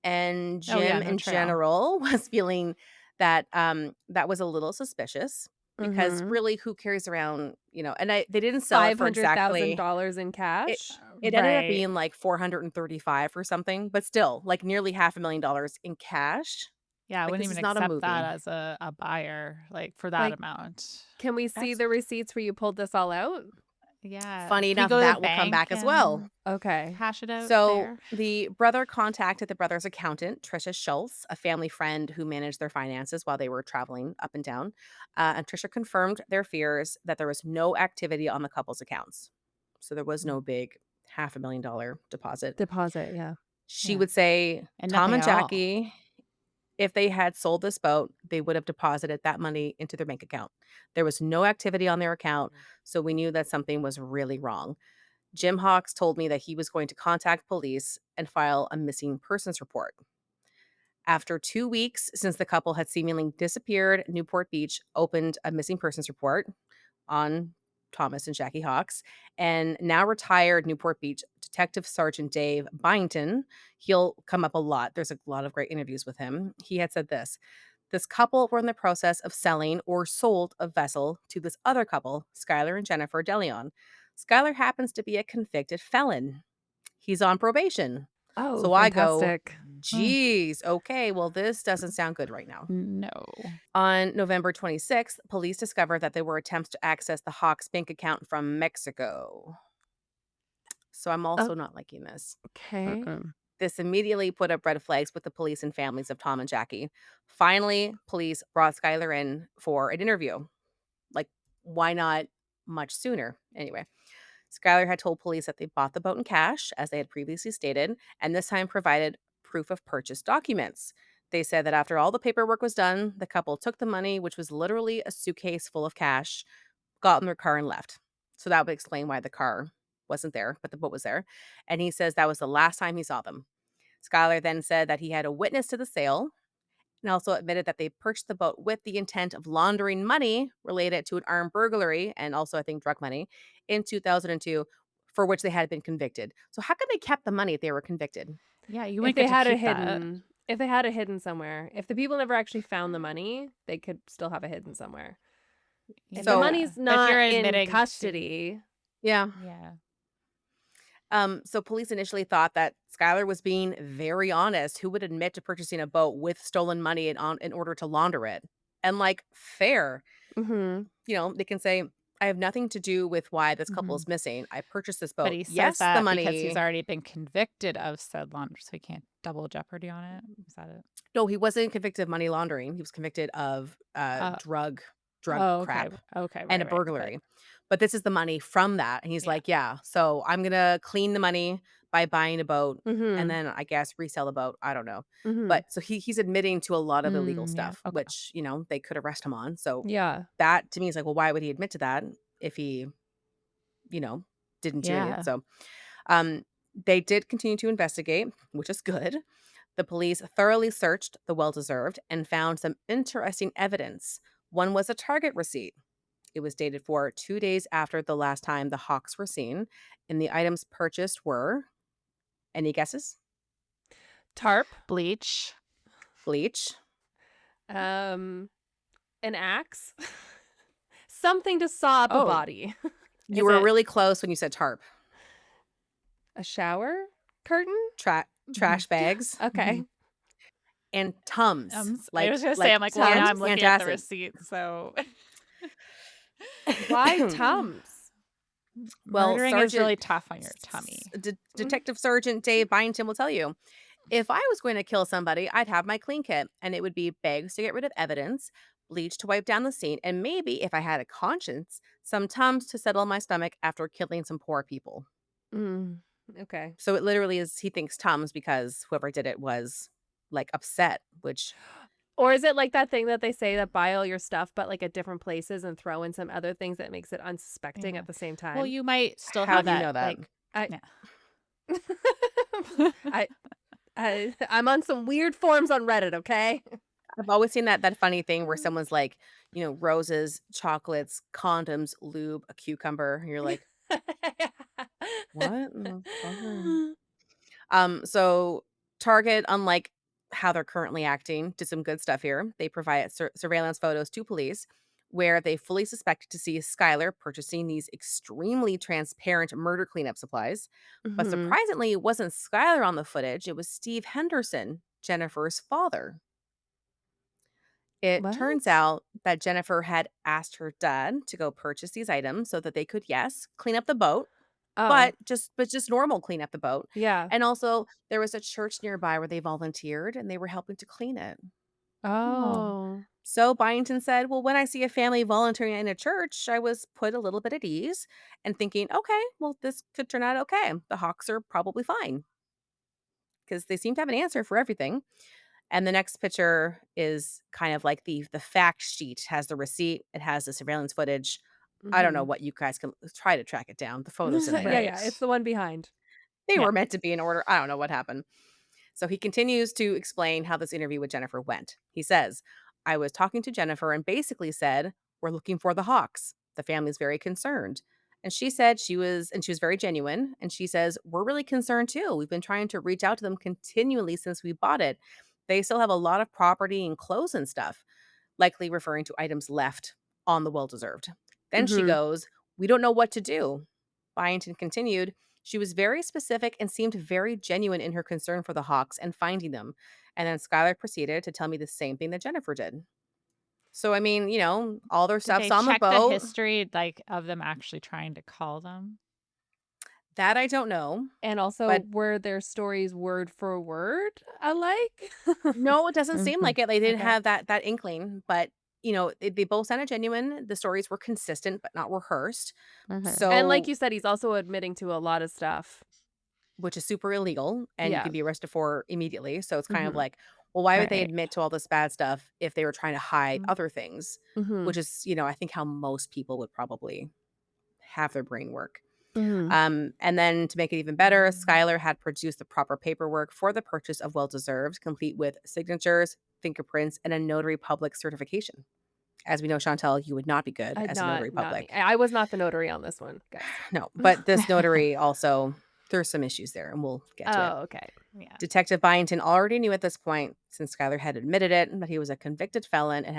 [SPEAKER 1] and
[SPEAKER 2] Oh, yeah.
[SPEAKER 1] Jim
[SPEAKER 2] No
[SPEAKER 1] in
[SPEAKER 2] trail.
[SPEAKER 1] general was feeling that that was a little suspicious because
[SPEAKER 3] Mhm.
[SPEAKER 1] really who carries around, and they didn't sell it for exactly
[SPEAKER 3] $500,000 in
[SPEAKER 1] it
[SPEAKER 3] cash?
[SPEAKER 1] It ended up
[SPEAKER 2] Right.
[SPEAKER 1] being like 435 or something, but still, like nearly $500,000 in cash.
[SPEAKER 2] Yeah, I
[SPEAKER 1] Like,
[SPEAKER 2] wouldn't
[SPEAKER 1] this
[SPEAKER 2] even
[SPEAKER 1] is not a
[SPEAKER 2] accept that
[SPEAKER 1] movie.
[SPEAKER 2] as a buyer, like, for that
[SPEAKER 3] Like,
[SPEAKER 2] amount.
[SPEAKER 3] can we see
[SPEAKER 2] That's
[SPEAKER 3] the receipts where you pulled this all out?
[SPEAKER 2] yeah.
[SPEAKER 1] Funny
[SPEAKER 2] Can you
[SPEAKER 1] enough,
[SPEAKER 2] go to the
[SPEAKER 1] that will come
[SPEAKER 2] bank
[SPEAKER 1] back as well.
[SPEAKER 2] and
[SPEAKER 3] Okay.
[SPEAKER 2] cash it out
[SPEAKER 1] So,
[SPEAKER 2] there?
[SPEAKER 1] the brother contacted the brother's accountant, Trisha Schultz, a family friend who managed their finances while they were traveling up and down. And Trisha confirmed their fears that there was no activity on the couple's accounts. So, there was no big $500,000 deposit.
[SPEAKER 3] Deposit, yeah.
[SPEAKER 1] She
[SPEAKER 2] Yeah.
[SPEAKER 1] would say
[SPEAKER 2] And
[SPEAKER 1] Tom
[SPEAKER 2] nothing
[SPEAKER 1] and
[SPEAKER 2] at all.
[SPEAKER 1] Jackie, if they had sold this boat, they would have deposited that money into their bank account. There was no activity on their account, so we knew that something was really wrong. Jim Hawks told me that he was going to contact police and file a missing persons report. After 2 weeks since the couple had seemingly disappeared, Newport Beach opened a missing persons report on Thomas and Jackie Hawks, and now retired Newport Beach Detective Sergeant Dave Byington. He'll come up a lot. There's a lot of great interviews with him. He had said this couple were in the process of selling or sold a vessel to this other couple, Skylar and Jennifer DeLeon. Skylar happens to be a convicted felon. He's on probation.
[SPEAKER 3] Oh,
[SPEAKER 1] So I go,
[SPEAKER 3] fantastic.
[SPEAKER 2] Mm.
[SPEAKER 1] geez, okay, well, this doesn't sound good right now.
[SPEAKER 2] No.
[SPEAKER 1] On November 26th, police discovered that there were attempts to access the Hawks bank account from Mexico. So I'm also not liking this.
[SPEAKER 3] Okay.
[SPEAKER 1] This immediately put up red flags with the police and families of Tom and Jackie. Finally, police brought Skylar in for an interview. Like, why not much sooner? Anyway, Skylar had told police that they bought the boat in cash, as they had previously stated, and this time provided proof of purchase documents. They said that after all the paperwork was done, the couple took the money, which was literally a suitcase full of cash, got in their car and left. So that would explain why the car wasn't there, but the boat was there. And he says that was the last time he saw them. Skylar then said that he had a witness to the sale and also admitted that they purchased the boat with the intent of laundering money related to an armed burglary and also, I think, drug money in 2002 for which they had been convicted. So, how come they kept the money if they were convicted?
[SPEAKER 2] Yeah, you
[SPEAKER 3] If
[SPEAKER 2] wouldn't
[SPEAKER 3] they
[SPEAKER 2] get to
[SPEAKER 3] had it
[SPEAKER 2] keep that.
[SPEAKER 3] hidden, if they had it hidden somewhere, if the people never actually found the money, they could still have it hidden somewhere. If the
[SPEAKER 1] So,
[SPEAKER 3] money's
[SPEAKER 2] But if
[SPEAKER 3] not
[SPEAKER 2] you're
[SPEAKER 3] in
[SPEAKER 2] admitting to
[SPEAKER 3] custody,
[SPEAKER 1] yeah.
[SPEAKER 2] yeah.
[SPEAKER 1] So police initially thought that Skylar was being very honest. Who would admit to purchasing a boat with stolen money in order to launder it? And like, fair.
[SPEAKER 3] mm-hmm.
[SPEAKER 1] They can say, I have nothing to do with why this couple
[SPEAKER 2] Mhm.
[SPEAKER 1] is missing. I purchased this
[SPEAKER 2] But
[SPEAKER 1] boat.
[SPEAKER 2] he says
[SPEAKER 1] Yes, the
[SPEAKER 2] that because he's
[SPEAKER 1] money.
[SPEAKER 2] already been convicted of said launder, so he can't double jeopardy on it. Is that it?
[SPEAKER 1] No, he wasn't convicted of money laundering. He was convicted of
[SPEAKER 2] Uh,
[SPEAKER 1] drug
[SPEAKER 2] oh, okay.
[SPEAKER 1] crap
[SPEAKER 2] Okay,
[SPEAKER 1] and a
[SPEAKER 2] right.
[SPEAKER 1] burglary. But this is the money from that. And he's
[SPEAKER 2] Yeah.
[SPEAKER 1] like, yeah, so I'm going to clean the money by buying a boat and
[SPEAKER 3] Mm-hmm.
[SPEAKER 1] then I guess resell the boat. I don't know.
[SPEAKER 3] Mm-hmm.
[SPEAKER 1] But so he's admitting to a lot of illegal
[SPEAKER 2] Yeah.
[SPEAKER 1] stuff,
[SPEAKER 2] Okay.
[SPEAKER 1] which, they could arrest him on. So
[SPEAKER 3] Yeah.
[SPEAKER 1] that to me is like, well, why would he admit to that if he, you know, didn't do any of it?
[SPEAKER 2] Yeah.
[SPEAKER 1] So um, they did continue to investigate, which is good. The police thoroughly searched the well deserved and found some interesting evidence. One was a Target receipt. It was dated for 2 days after the last time the Hawks were seen, and the items purchased were any guesses?
[SPEAKER 3] Tarp.
[SPEAKER 2] Bleach.
[SPEAKER 1] Bleach,
[SPEAKER 3] An axe. Something to saw up a
[SPEAKER 2] Oh,
[SPEAKER 3] body.
[SPEAKER 1] you
[SPEAKER 2] is
[SPEAKER 1] were
[SPEAKER 2] it
[SPEAKER 1] really close when you said tarp.
[SPEAKER 3] A shower curtain.
[SPEAKER 1] Trash bags
[SPEAKER 3] Okay.
[SPEAKER 1] and Tums,
[SPEAKER 2] I was
[SPEAKER 1] like
[SPEAKER 2] gonna say,
[SPEAKER 1] like
[SPEAKER 2] I'm like, well, now
[SPEAKER 3] Tums?
[SPEAKER 2] I'm looking at the
[SPEAKER 1] antacid.
[SPEAKER 2] receipt, so
[SPEAKER 3] Why Tums?
[SPEAKER 1] Well,
[SPEAKER 2] murdering is really tough on your tummy.
[SPEAKER 1] Detective Sergeant Dave Byington will tell you, if I was going to kill somebody, I'd have my clean kit, and it would be bags to get rid of evidence, bleach to wipe down the scene, and maybe, if I had a conscience, some Tums to settle my stomach after killing some poor people.
[SPEAKER 3] Okay.
[SPEAKER 1] So it literally is, he thinks Tums because whoever did it was like upset, which
[SPEAKER 3] Or is it like that thing that they say that buy all your stuff, but like at different places and throw in some other things that makes it unsuspecting
[SPEAKER 2] Yeah.
[SPEAKER 3] at the same time?
[SPEAKER 2] Well, you might still
[SPEAKER 1] how
[SPEAKER 2] have
[SPEAKER 1] do you
[SPEAKER 2] that,
[SPEAKER 1] know that?
[SPEAKER 2] like,
[SPEAKER 3] I,
[SPEAKER 2] yeah.
[SPEAKER 3] I'm on some weird forums on Reddit. Okay.
[SPEAKER 1] I've always seen that funny thing where someone's like, roses, chocolates, condoms, lube, a cucumber. And you're like, what in the fuck? So Target, unlike how they're currently acting, did some good stuff here. They provided surveillance photos to police, where they fully suspected to see Skylar purchasing these extremely transparent murder cleanup supplies. But
[SPEAKER 3] Mm-hmm.
[SPEAKER 1] surprisingly, it wasn't Skylar on the footage, it was Steve Henderson, Jennifer's father. It turns
[SPEAKER 3] What?
[SPEAKER 1] out that Jennifer had asked her dad to go purchase these items so that they could, yes, clean up the boat,
[SPEAKER 3] Oh,
[SPEAKER 1] but just normal clean up the boat.
[SPEAKER 3] yeah.
[SPEAKER 1] And also, there was a church nearby where they volunteered and they were helping to clean it.
[SPEAKER 2] Oh.
[SPEAKER 3] Oh.
[SPEAKER 1] So Byington said, "Well, when I see a family volunteering in a church, I was put a little bit at ease and thinking, okay, well, this could turn out okay. The Hawks are probably fine because they seem to have an answer for everything." And the next picture is kind of like the fact sheet has the receipt. It has the surveillance footage. I don't know
[SPEAKER 3] Mm-hmm.
[SPEAKER 1] what you guys can try to track it down. The photos didn't
[SPEAKER 3] Yeah,
[SPEAKER 1] work.
[SPEAKER 3] yeah. It's the one behind.
[SPEAKER 1] They
[SPEAKER 2] Yeah.
[SPEAKER 1] were meant to be in order. I don't know what happened. So he continues to explain how this interview with Jennifer went. He says, "I was talking to Jennifer and basically said, 'We're looking for the Hawks.' The family's very concerned." And she was very genuine. And she says, "We're really concerned too. We've been trying to reach out to them continually since we bought it. They still have a lot of property and clothes and stuff," likely referring to items left on the well deserved. Then she
[SPEAKER 3] Mm-hmm.
[SPEAKER 1] goes, "We don't know what to do." Byington continued, "She was very specific and seemed very genuine in her concern for the Hawks and finding them." And then Skylar proceeded to tell me the same thing that Jennifer did. So, I mean, all their
[SPEAKER 2] Did
[SPEAKER 1] stuff's
[SPEAKER 2] they
[SPEAKER 1] on the
[SPEAKER 2] check the
[SPEAKER 1] boat.
[SPEAKER 2] history, like, of them actually trying to call them?
[SPEAKER 1] That I don't know.
[SPEAKER 3] And also,
[SPEAKER 1] But
[SPEAKER 3] were their stories word for word alike?
[SPEAKER 1] no, it doesn't seem
[SPEAKER 2] Mhm.
[SPEAKER 1] like it. They didn't
[SPEAKER 2] Okay.
[SPEAKER 1] have that inkling. But, they both sounded genuine. The stories were consistent, but not rehearsed.
[SPEAKER 2] Mhm.
[SPEAKER 3] And like
[SPEAKER 1] So
[SPEAKER 3] you said, he's also admitting to a lot of stuff.
[SPEAKER 1] which is super illegal and you
[SPEAKER 3] Yeah.
[SPEAKER 1] can be arrested for immediately. So it's kind of
[SPEAKER 3] Mm-hmm.
[SPEAKER 1] like, well, why would they
[SPEAKER 2] Right.
[SPEAKER 1] admit to all this bad stuff if they were trying to hide
[SPEAKER 2] Mm.
[SPEAKER 1] other things?
[SPEAKER 3] Mm-hmm.
[SPEAKER 1] Which is, I think how most people would probably have their brain work.
[SPEAKER 3] Mm-hmm.
[SPEAKER 1] And then to make it even better, Skylar had produced the proper paperwork for the purchase of Well Deserved, complete with signatures, fingerprints, and a notary public certification. As we know, Chantel, you would not be good
[SPEAKER 3] I'd
[SPEAKER 1] as a notary
[SPEAKER 3] not me.
[SPEAKER 1] public.
[SPEAKER 3] I was not the notary on this one, guys.
[SPEAKER 1] No, but this notary also, there's some issues there, and we'll get to it.
[SPEAKER 3] Oh, okay.
[SPEAKER 2] Yeah.
[SPEAKER 1] Detective Byington already knew at this point, since Skylar had admitted it, that he was a convicted felon and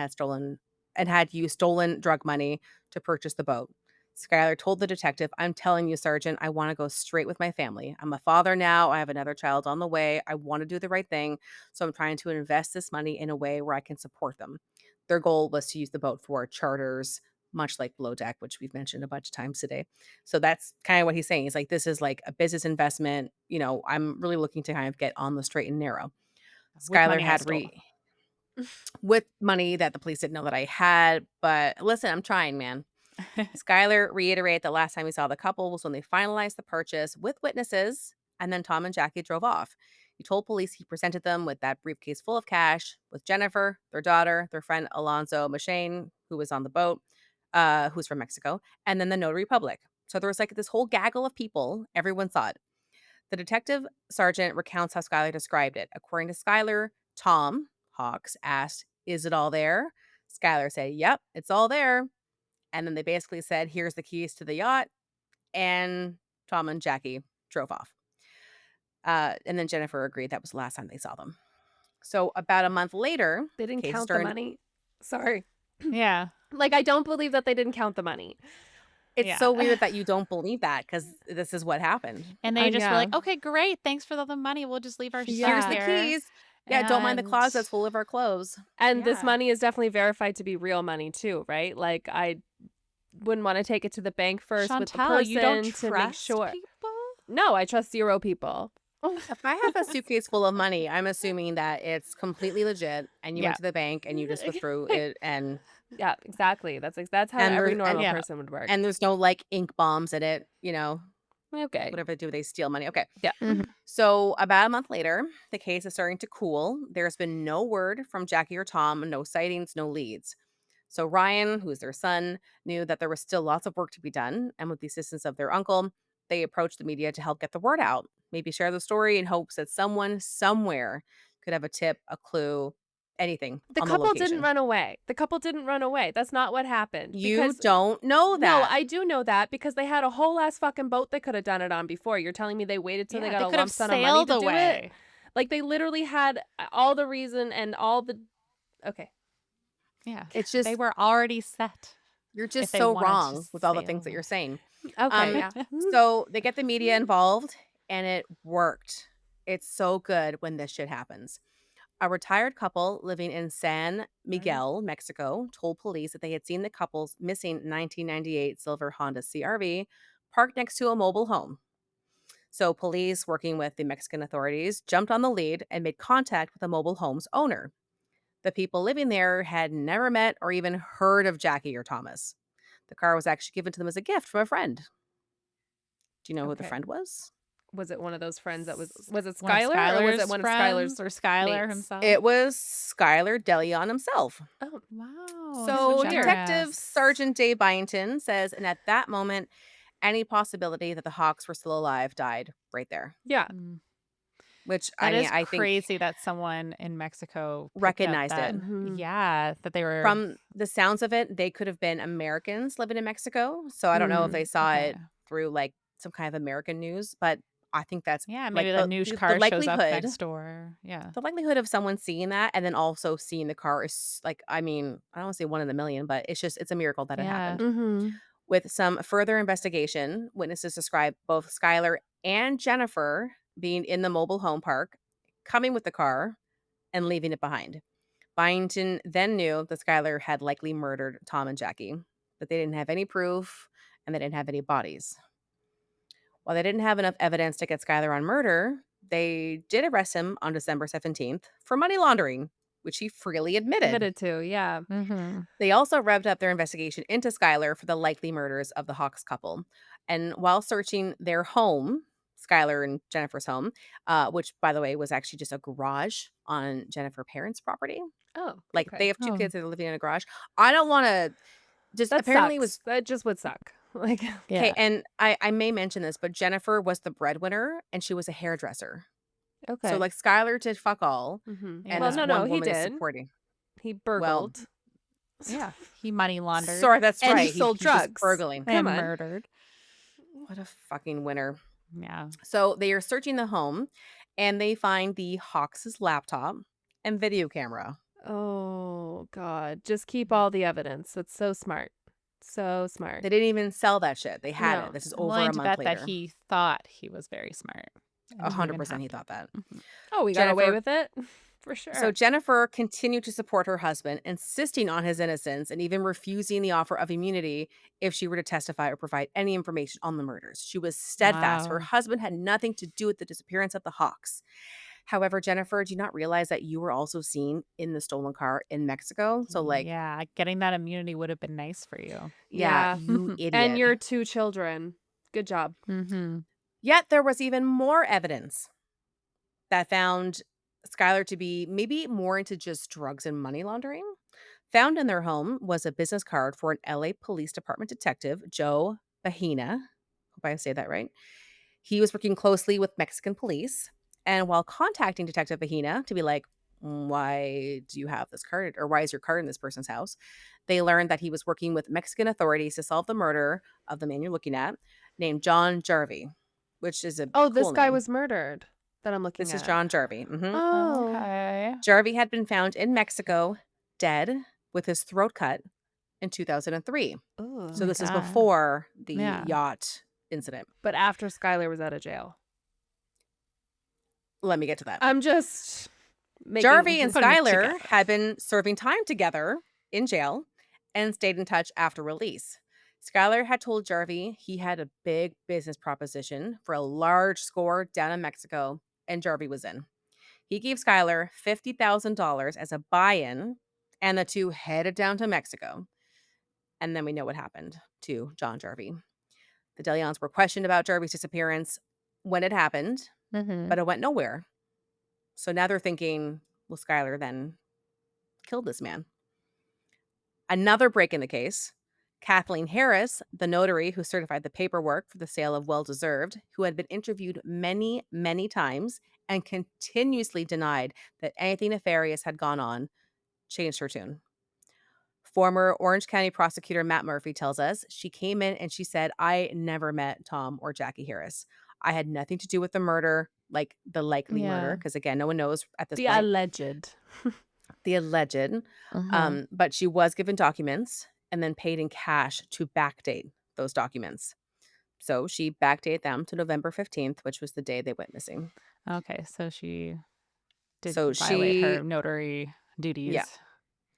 [SPEAKER 1] had used stolen drug money to purchase the boat. Skylar told the detective, "I'm telling you, Sergeant, I want to go straight with my family. I'm a father now. I have another child on the way. I want to do the right thing. So I'm trying to invest this money in a way where I can support them." Their goal was to use the boat for charters, much like Below Deck, which we've mentioned a bunch of times today. So that's kind of what he's saying. He's like, this is like a business investment. I'm really looking to kind of get on the straight and narrow.
[SPEAKER 2] With
[SPEAKER 1] Skylar
[SPEAKER 2] money I
[SPEAKER 1] had
[SPEAKER 2] stole.
[SPEAKER 1] with money that the police didn't know that I had, but listen, I'm trying, man. Skylar reiterated that last time we saw the couple was when they finalized the purchase with witnesses, and then Tom and Jackie drove off. He told police he presented them with that briefcase full of cash with Jennifer, their daughter, their friend Alonzo Machane, who was on the boat, who's from Mexico, and then the notary public. So there was like this whole gaggle of people. Everyone saw it. The detective sergeant recounts how Skylar described it. According to Skylar, Tom Hawks asked, "Is it all there?" Skylar said, "Yep, it's all there." And then they basically said, "Here's the keys to the yacht." And Tom and Jackie drove off. And then Jennifer agreed that was the last time they saw them. So about a month later,
[SPEAKER 3] They didn't
[SPEAKER 1] case is
[SPEAKER 3] count the
[SPEAKER 1] turned.
[SPEAKER 3] money. Sorry.
[SPEAKER 2] Yeah.
[SPEAKER 3] Like, I don't believe that they didn't count the money.
[SPEAKER 1] It's
[SPEAKER 2] Yeah.
[SPEAKER 1] so weird that you don't believe that because this is what happened.
[SPEAKER 2] And they just were
[SPEAKER 3] Yeah.
[SPEAKER 2] like, "Okay, great. Thanks for all the money. We'll just leave our stuff
[SPEAKER 1] Here's the
[SPEAKER 3] Yeah.
[SPEAKER 2] here."
[SPEAKER 1] keys. Yeah, don't mind the
[SPEAKER 2] And
[SPEAKER 1] closets full of our clothes.
[SPEAKER 3] And this
[SPEAKER 2] yeah.
[SPEAKER 3] money is definitely verified to be real money too, right? Like, I wouldn't want to take it to the bank first with the
[SPEAKER 2] Chantal,
[SPEAKER 3] person
[SPEAKER 2] you don't
[SPEAKER 3] to make
[SPEAKER 2] trust
[SPEAKER 3] sure.
[SPEAKER 2] people?
[SPEAKER 3] No, I trust 0 people.
[SPEAKER 1] If I have a suitcase full of money, I'm assuming that it's completely legit and you went
[SPEAKER 2] Yeah.
[SPEAKER 1] to the bank and you just withdrew it
[SPEAKER 3] Yeah, exactly. That's how
[SPEAKER 1] and
[SPEAKER 3] every
[SPEAKER 1] there
[SPEAKER 3] normal
[SPEAKER 2] Yeah.
[SPEAKER 3] person would work.
[SPEAKER 1] and there's no like ink bombs in it,
[SPEAKER 3] Okay.
[SPEAKER 1] whatever they do, they steal money. Okay.
[SPEAKER 3] Yeah.
[SPEAKER 2] Mhm.
[SPEAKER 1] So about a month later, the case is starting to cool. There's been no word from Jackie or Tom, no sightings, no leads. So Ryan, who's their son, knew that there was still lots of work to be done. And with the assistance of their uncle, they approached the media to help get the word out, maybe share the story in hopes that someone somewhere could have a tip, a clue, anything
[SPEAKER 3] The
[SPEAKER 1] on the
[SPEAKER 3] couple didn't
[SPEAKER 1] location.
[SPEAKER 3] run away. The couple didn't run away. That's not what happened.
[SPEAKER 1] You
[SPEAKER 3] Because
[SPEAKER 1] don't know
[SPEAKER 3] no,
[SPEAKER 1] that.
[SPEAKER 3] I do know that because they had a whole ass fucking boat they could have done it on before. You're telling me they waited till they
[SPEAKER 2] Yeah,
[SPEAKER 3] got
[SPEAKER 2] they
[SPEAKER 3] a
[SPEAKER 2] could have
[SPEAKER 3] lump sum of money
[SPEAKER 2] sailed
[SPEAKER 3] to do it?
[SPEAKER 2] away.
[SPEAKER 3] Like, they literally had all the reason and all the. Okay.
[SPEAKER 2] Yeah.
[SPEAKER 1] It's just,
[SPEAKER 2] they were already set
[SPEAKER 1] you're
[SPEAKER 2] if
[SPEAKER 1] just
[SPEAKER 2] they
[SPEAKER 1] so
[SPEAKER 2] wanted to
[SPEAKER 1] wrong with all the
[SPEAKER 2] sail
[SPEAKER 1] things that you're
[SPEAKER 2] away.
[SPEAKER 1] saying.
[SPEAKER 3] Okay, yeah.
[SPEAKER 1] So they get the media involved, and it worked. It's so good when this shit happens. A retired couple living in San Miguel, Mexico, told police that they had seen the couple's missing 1998 silver Honda CRV parked next to a mobile home. So police, working with the Mexican authorities, jumped on the lead and made contact with the mobile home's owner. The people living there had never met or even heard of Jackie or Thomas. The car was actually given to them as a gift from a friend. Do you know who the
[SPEAKER 3] Okay.
[SPEAKER 1] friend was?
[SPEAKER 3] Was it one of those friends that was it
[SPEAKER 2] One of
[SPEAKER 3] Skylar or was it
[SPEAKER 2] Skylar's
[SPEAKER 3] one of
[SPEAKER 2] friends
[SPEAKER 3] Skylar's
[SPEAKER 2] or Skylar
[SPEAKER 3] mates?
[SPEAKER 2] himself?
[SPEAKER 1] It was Skylar DeLeon himself.
[SPEAKER 3] Oh,
[SPEAKER 2] Wow.
[SPEAKER 1] So
[SPEAKER 3] weird.
[SPEAKER 1] Detective Sergeant Dave Byington says, and at that moment, any possibility that the Hawks were still alive died right there.
[SPEAKER 3] yeah.
[SPEAKER 1] Which,
[SPEAKER 2] That
[SPEAKER 1] I mean,
[SPEAKER 2] is
[SPEAKER 1] I think
[SPEAKER 2] crazy that someone in Mexico picked up
[SPEAKER 1] recognized
[SPEAKER 2] that.
[SPEAKER 1] it.
[SPEAKER 2] Yeah, that they were.
[SPEAKER 1] From the sounds of it, they could have been Americans living in Mexico. So I don't know if they saw
[SPEAKER 2] Okay.
[SPEAKER 1] it through like some kind of American news, but I think that's
[SPEAKER 2] Yeah,
[SPEAKER 1] like
[SPEAKER 2] maybe the news
[SPEAKER 1] the
[SPEAKER 2] car shows up
[SPEAKER 1] likelihood.
[SPEAKER 2] next door. Yeah.
[SPEAKER 1] The likelihood of someone seeing that and then also seeing the car is like, I mean, I don't want to say 1 in a million, but it's a miracle that it
[SPEAKER 2] Yeah.
[SPEAKER 1] happened.
[SPEAKER 3] Mm-hmm.
[SPEAKER 1] With some further investigation, witnesses describe both Skylar and Jennifer being in the mobile home park, coming with the car, and leaving it behind. Byington then knew that Skylar had likely murdered Tom and Jackie, but they didn't have any proof and they didn't have any bodies. While they didn't have enough evidence to get Skylar on murder, they did arrest him on December 17th for money laundering, which he freely admitted.
[SPEAKER 3] Admitted to, yeah.
[SPEAKER 1] They also revved up their investigation into Skylar for the likely murders of the Hawks couple. And while searching their home, Skylar and Jennifer's home, which, by the way, was actually just a garage on Jennifer's parents' property.
[SPEAKER 3] Oh,
[SPEAKER 1] Like,
[SPEAKER 3] okay.
[SPEAKER 1] they have 2 kids that are living in a garage. I don't wanna just
[SPEAKER 3] That
[SPEAKER 1] apparently it
[SPEAKER 3] sucks.
[SPEAKER 1] was
[SPEAKER 3] That just would suck. Like,
[SPEAKER 1] okay,
[SPEAKER 2] Yeah.
[SPEAKER 1] and I may mention this, but Jennifer was the breadwinner, and she was a hairdresser.
[SPEAKER 3] okay.
[SPEAKER 1] So, like, Skylar did fuck all,
[SPEAKER 3] Mm-hmm.
[SPEAKER 1] and
[SPEAKER 3] Well,
[SPEAKER 1] this
[SPEAKER 2] Yeah.
[SPEAKER 3] no,
[SPEAKER 1] one
[SPEAKER 3] he
[SPEAKER 1] woman is
[SPEAKER 3] did.
[SPEAKER 1] supporting.
[SPEAKER 3] He
[SPEAKER 1] Well,
[SPEAKER 3] burgled.
[SPEAKER 2] Yeah. He money laundered
[SPEAKER 1] sorry, that's
[SPEAKER 3] And
[SPEAKER 1] right.
[SPEAKER 3] he sold
[SPEAKER 1] he was
[SPEAKER 3] drugs.
[SPEAKER 1] burgling.
[SPEAKER 3] Come
[SPEAKER 2] and
[SPEAKER 3] on.
[SPEAKER 2] murdered.
[SPEAKER 1] What a fucking winner.
[SPEAKER 2] Yeah.
[SPEAKER 1] So they are searching the home, and they find the Hawks' laptop and video camera.
[SPEAKER 3] Oh, God. Just keep all the evidence. That's so smart. So smart.
[SPEAKER 1] They didn't even sell that shit. They had
[SPEAKER 3] No.
[SPEAKER 1] it. This is
[SPEAKER 2] I'm
[SPEAKER 1] over
[SPEAKER 2] willing
[SPEAKER 1] a
[SPEAKER 2] to
[SPEAKER 1] month
[SPEAKER 2] bet that
[SPEAKER 1] later.
[SPEAKER 2] he thought he was very smart. and didn't even
[SPEAKER 1] 100% he
[SPEAKER 2] have to.
[SPEAKER 1] thought that.
[SPEAKER 3] Oh, we got away
[SPEAKER 1] Jennifer-
[SPEAKER 3] with it? For sure.
[SPEAKER 1] So Jennifer continued to support her husband, insisting on his innocence and even refusing the offer of immunity if she were to testify or provide any information on the murders. She was steadfast. Her
[SPEAKER 2] Wow.
[SPEAKER 1] husband had nothing to do with the disappearance of the Hawks. However, Jennifer, do you not realize that you were also seen in the stolen car in Mexico? So, like,
[SPEAKER 2] yeah, getting that immunity would have been nice for you.
[SPEAKER 1] yeah,
[SPEAKER 3] Yeah.
[SPEAKER 1] you idiot.
[SPEAKER 3] and your 2 children. Good job.
[SPEAKER 2] Mm-hmm.
[SPEAKER 1] Yet there was even more evidence that found Skylar to be maybe more into just drugs and money laundering. Found in their home was a business card for an LA Police Department detective, Joe Bahina. Hope I say that right. He was working closely with Mexican police. And while contacting Detective Bahina to be like, why do you have this card or why is your card in this person's house? They learned that he was working with Mexican authorities to solve the murder of the man you're looking at named John Jarvie, which is a
[SPEAKER 3] Oh,
[SPEAKER 1] cool
[SPEAKER 3] this guy
[SPEAKER 1] name.
[SPEAKER 3] was murdered that I'm looking
[SPEAKER 1] This
[SPEAKER 3] at.
[SPEAKER 1] is John Jarvie.
[SPEAKER 3] Oh.
[SPEAKER 2] Okay.
[SPEAKER 1] Jarvie had been found in Mexico dead with his throat cut in 2003.
[SPEAKER 3] Ugh.
[SPEAKER 1] So this is
[SPEAKER 2] God.
[SPEAKER 1] before the
[SPEAKER 2] Yeah.
[SPEAKER 1] yacht incident.
[SPEAKER 3] But after Skylar was out of jail.
[SPEAKER 1] Let me get to that.
[SPEAKER 3] I'm just making
[SPEAKER 1] Jarvie and
[SPEAKER 3] putting it
[SPEAKER 1] Skylar
[SPEAKER 3] together.
[SPEAKER 1] had been serving time together in jail and stayed in touch after release. Skylar had told Jarvie he had a big business proposition for a large score down in Mexico, and Jarvie was in. He gave Skylar $50,000 as a buy-in, and the two headed down to Mexico. And then we know what happened to John Jarvie. The DeLeons were questioned about Jarvie's disappearance when it happened,
[SPEAKER 2] Mm-hmm.
[SPEAKER 1] but it went nowhere. So now they're thinking, well, Skylar then killed this man. Another break in the case. Kathleen Harris, the notary who certified the paperwork for the sale of Well Deserved, who had been interviewed many, many times and continuously denied that anything nefarious had gone on, changed her tune. Former Orange County prosecutor Matt Murphy tells us she came in and she said, I never met Tom or Jackie Harris. I had nothing to do with the murder, like the likely murder,
[SPEAKER 2] Yeah.
[SPEAKER 1] because again, no one knows at this
[SPEAKER 3] The
[SPEAKER 1] point.
[SPEAKER 3] alleged.
[SPEAKER 1] the alleged, but she was given documents and then paid in cash to backdate those documents. So she backdated them to November 15th, which was the day they went missing.
[SPEAKER 2] Okay, so she did
[SPEAKER 1] So
[SPEAKER 2] violate her
[SPEAKER 1] she,
[SPEAKER 2] notary
[SPEAKER 1] yeah,
[SPEAKER 2] duties.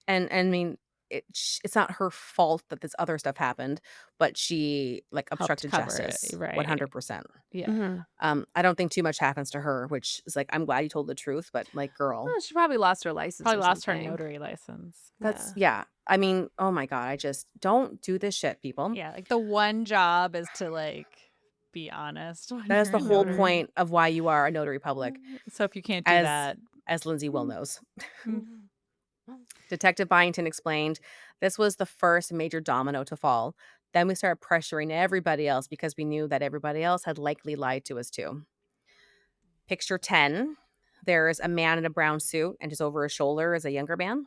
[SPEAKER 1] and I mean, it's not her fault that this other stuff happened, but she like
[SPEAKER 2] Helped
[SPEAKER 1] obstructed
[SPEAKER 2] cover it,
[SPEAKER 1] justice
[SPEAKER 2] right.
[SPEAKER 1] 100%.
[SPEAKER 2] Yeah.
[SPEAKER 3] Mm-hmm.
[SPEAKER 1] I don't think too much happens to her, which is like, I'm glad you told the truth, but like, girl,
[SPEAKER 3] Well, she probably lost her license
[SPEAKER 2] Probably
[SPEAKER 3] or
[SPEAKER 2] lost her
[SPEAKER 3] something.
[SPEAKER 2] notary license.
[SPEAKER 1] that's,
[SPEAKER 3] Yeah.
[SPEAKER 1] yeah. I mean, oh my God, I just don't do this shit, people.
[SPEAKER 2] Yeah, like the one job is to like be honest when
[SPEAKER 1] That is
[SPEAKER 2] you're
[SPEAKER 1] the
[SPEAKER 2] a
[SPEAKER 1] whole
[SPEAKER 3] Mm-hmm.
[SPEAKER 2] notary.
[SPEAKER 1] point of why you are a notary public,
[SPEAKER 2] So if you can't do
[SPEAKER 1] as
[SPEAKER 2] that,
[SPEAKER 1] Lindsay well knows.
[SPEAKER 2] mm,
[SPEAKER 1] Detective Byington explained this was the first major domino to fall. Then we started pressuring everybody else because we knew that everybody else had likely lied to us too. Picture 10. There's a man in a brown suit, and just over his shoulder is a younger man.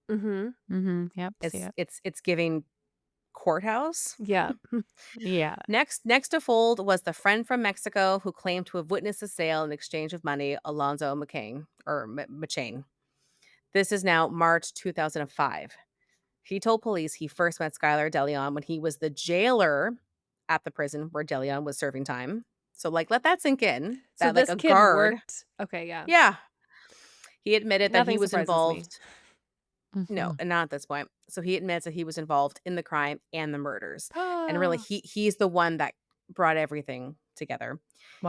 [SPEAKER 2] yep, see it.
[SPEAKER 1] It's giving courthouse.
[SPEAKER 3] Yeah.
[SPEAKER 2] Yeah.
[SPEAKER 1] Next to fold was the friend from Mexico who claimed to have witnessed the sale in exchange of money, Alonzo McCain. This is now March 2005. He told police he first met Skylar DeLeon when he was the jailer at the prison where DeLeon was serving time. So, like, let that sink in.
[SPEAKER 3] So
[SPEAKER 1] That, like,
[SPEAKER 3] this
[SPEAKER 1] a
[SPEAKER 3] kid
[SPEAKER 1] guard.
[SPEAKER 3] worked. Okay, yeah.
[SPEAKER 1] Yeah. He admitted that he
[SPEAKER 3] Nothing
[SPEAKER 1] was
[SPEAKER 3] surprises me.
[SPEAKER 1] involved. No,
[SPEAKER 2] Mhm.
[SPEAKER 1] and not at this point. So he admits that he was involved in the crime and the murders. And really,
[SPEAKER 3] Ah,
[SPEAKER 1] he's the one that brought everything together.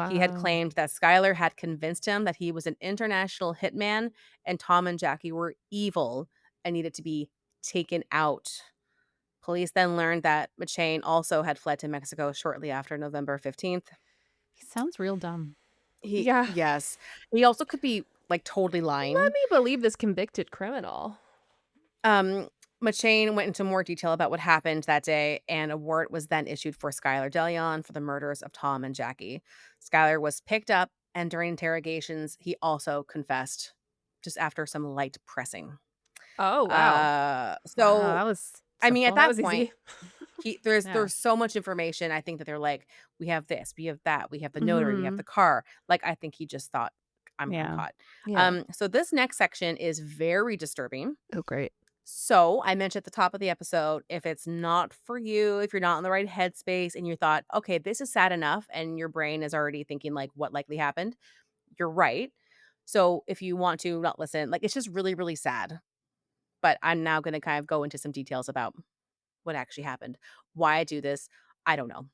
[SPEAKER 1] He had
[SPEAKER 2] Wow.
[SPEAKER 1] claimed that Skylar had convinced him that he was an international hitman and Tom and Jackie were evil and needed to be taken out. Police then learned that McChain also had fled to Mexico shortly after November 15th.
[SPEAKER 2] He sounds real dumb.
[SPEAKER 3] yeah.
[SPEAKER 1] Yes. He also could be like totally
[SPEAKER 3] Let
[SPEAKER 1] lying.
[SPEAKER 3] me believe this convicted criminal.
[SPEAKER 1] Um, McChain went into more detail about what happened that day, and a warrant was then issued for Skylar DeLeon for the murders of Tom and Jackie. Skylar was picked up, and during interrogations, he also confessed just after some light pressing.
[SPEAKER 3] Oh, wow.
[SPEAKER 2] Wow,
[SPEAKER 1] So
[SPEAKER 2] that was
[SPEAKER 1] I mean, at
[SPEAKER 2] simple.
[SPEAKER 3] That
[SPEAKER 1] that
[SPEAKER 3] was
[SPEAKER 1] point,
[SPEAKER 3] easy.
[SPEAKER 2] Yeah.
[SPEAKER 1] there's so much information. I think that they're like, we have this, we have that, we have the notary, we have
[SPEAKER 3] Mm-hmm.
[SPEAKER 1] the car. Like, I think he just thought, I'm
[SPEAKER 2] Yeah.
[SPEAKER 1] caught.
[SPEAKER 3] Yeah.
[SPEAKER 1] So this next section is very disturbing.
[SPEAKER 3] Oh, great.
[SPEAKER 1] So I mentioned at the top of the episode, if it's not for you, if you're not in the right headspace and you thought, okay, this is sad enough, and your brain is already thinking like what likely happened, you're right. So if you want to not listen, like, it's just really, really sad. But I'm now going to kind of go into some details about what actually happened. Why I do this, I don't know.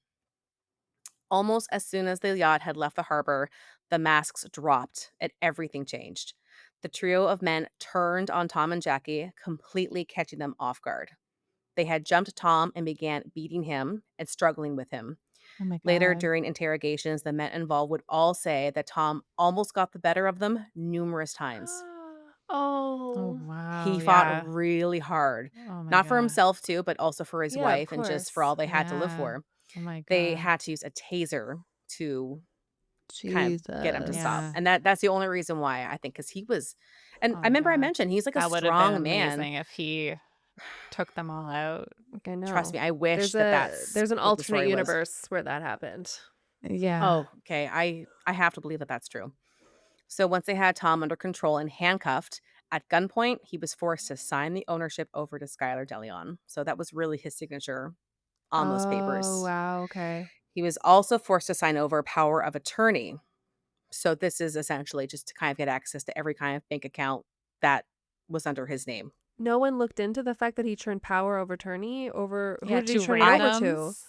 [SPEAKER 1] Almost as soon as the yacht had left the harbor, the masks dropped and everything changed. The trio of men turned on Tom and Jackie, completely catching them off guard. They had jumped Tom and began beating him and struggling with him.
[SPEAKER 2] Oh my
[SPEAKER 1] Later,
[SPEAKER 2] God.
[SPEAKER 1] during interrogations, the men involved would all say that Tom almost got the better of them numerous times.
[SPEAKER 2] Oh,
[SPEAKER 3] Oh.
[SPEAKER 2] wow.
[SPEAKER 1] He fought
[SPEAKER 2] Yeah.
[SPEAKER 1] really hard,
[SPEAKER 2] Oh my
[SPEAKER 1] not for
[SPEAKER 2] God.
[SPEAKER 1] himself too, but also for his
[SPEAKER 3] Yeah, of
[SPEAKER 1] wife and just for
[SPEAKER 3] course.
[SPEAKER 1] all they had to live
[SPEAKER 2] Yeah.
[SPEAKER 1] for.
[SPEAKER 2] Oh my
[SPEAKER 1] They
[SPEAKER 2] God.
[SPEAKER 1] had to use a taser to kind of get him to
[SPEAKER 3] Jesus.
[SPEAKER 1] stop.
[SPEAKER 2] Yeah.
[SPEAKER 1] And that's the only reason why, I think, because he was, and
[SPEAKER 2] Oh
[SPEAKER 1] I
[SPEAKER 2] my
[SPEAKER 1] remember I
[SPEAKER 2] God.
[SPEAKER 1] mentioned he's like a
[SPEAKER 2] That would have been
[SPEAKER 1] strong man.
[SPEAKER 2] amazing if he took them all out.
[SPEAKER 3] Like, I
[SPEAKER 1] Trust
[SPEAKER 3] know.
[SPEAKER 1] me, I wish that that's
[SPEAKER 3] There's an
[SPEAKER 1] what the
[SPEAKER 3] alternate
[SPEAKER 1] story was.
[SPEAKER 3] universe where that happened.
[SPEAKER 2] Yeah.
[SPEAKER 1] Oh, okay. I have to believe that that's true. So once they had Tom under control and handcuffed, at gunpoint, he was forced to sign the ownership over to Skylar DeLeon. So that was really his signature on those
[SPEAKER 3] Oh,
[SPEAKER 1] papers.
[SPEAKER 3] wow. Okay.
[SPEAKER 1] He was also forced to sign over power of attorney. So this is essentially just to kind of get access to every kind of bank account that was under his name.
[SPEAKER 3] No one looked into the fact that he turned power of attorney over. Who
[SPEAKER 2] Yeah,
[SPEAKER 3] did he
[SPEAKER 2] two
[SPEAKER 3] turn it over to?
[SPEAKER 2] randoms.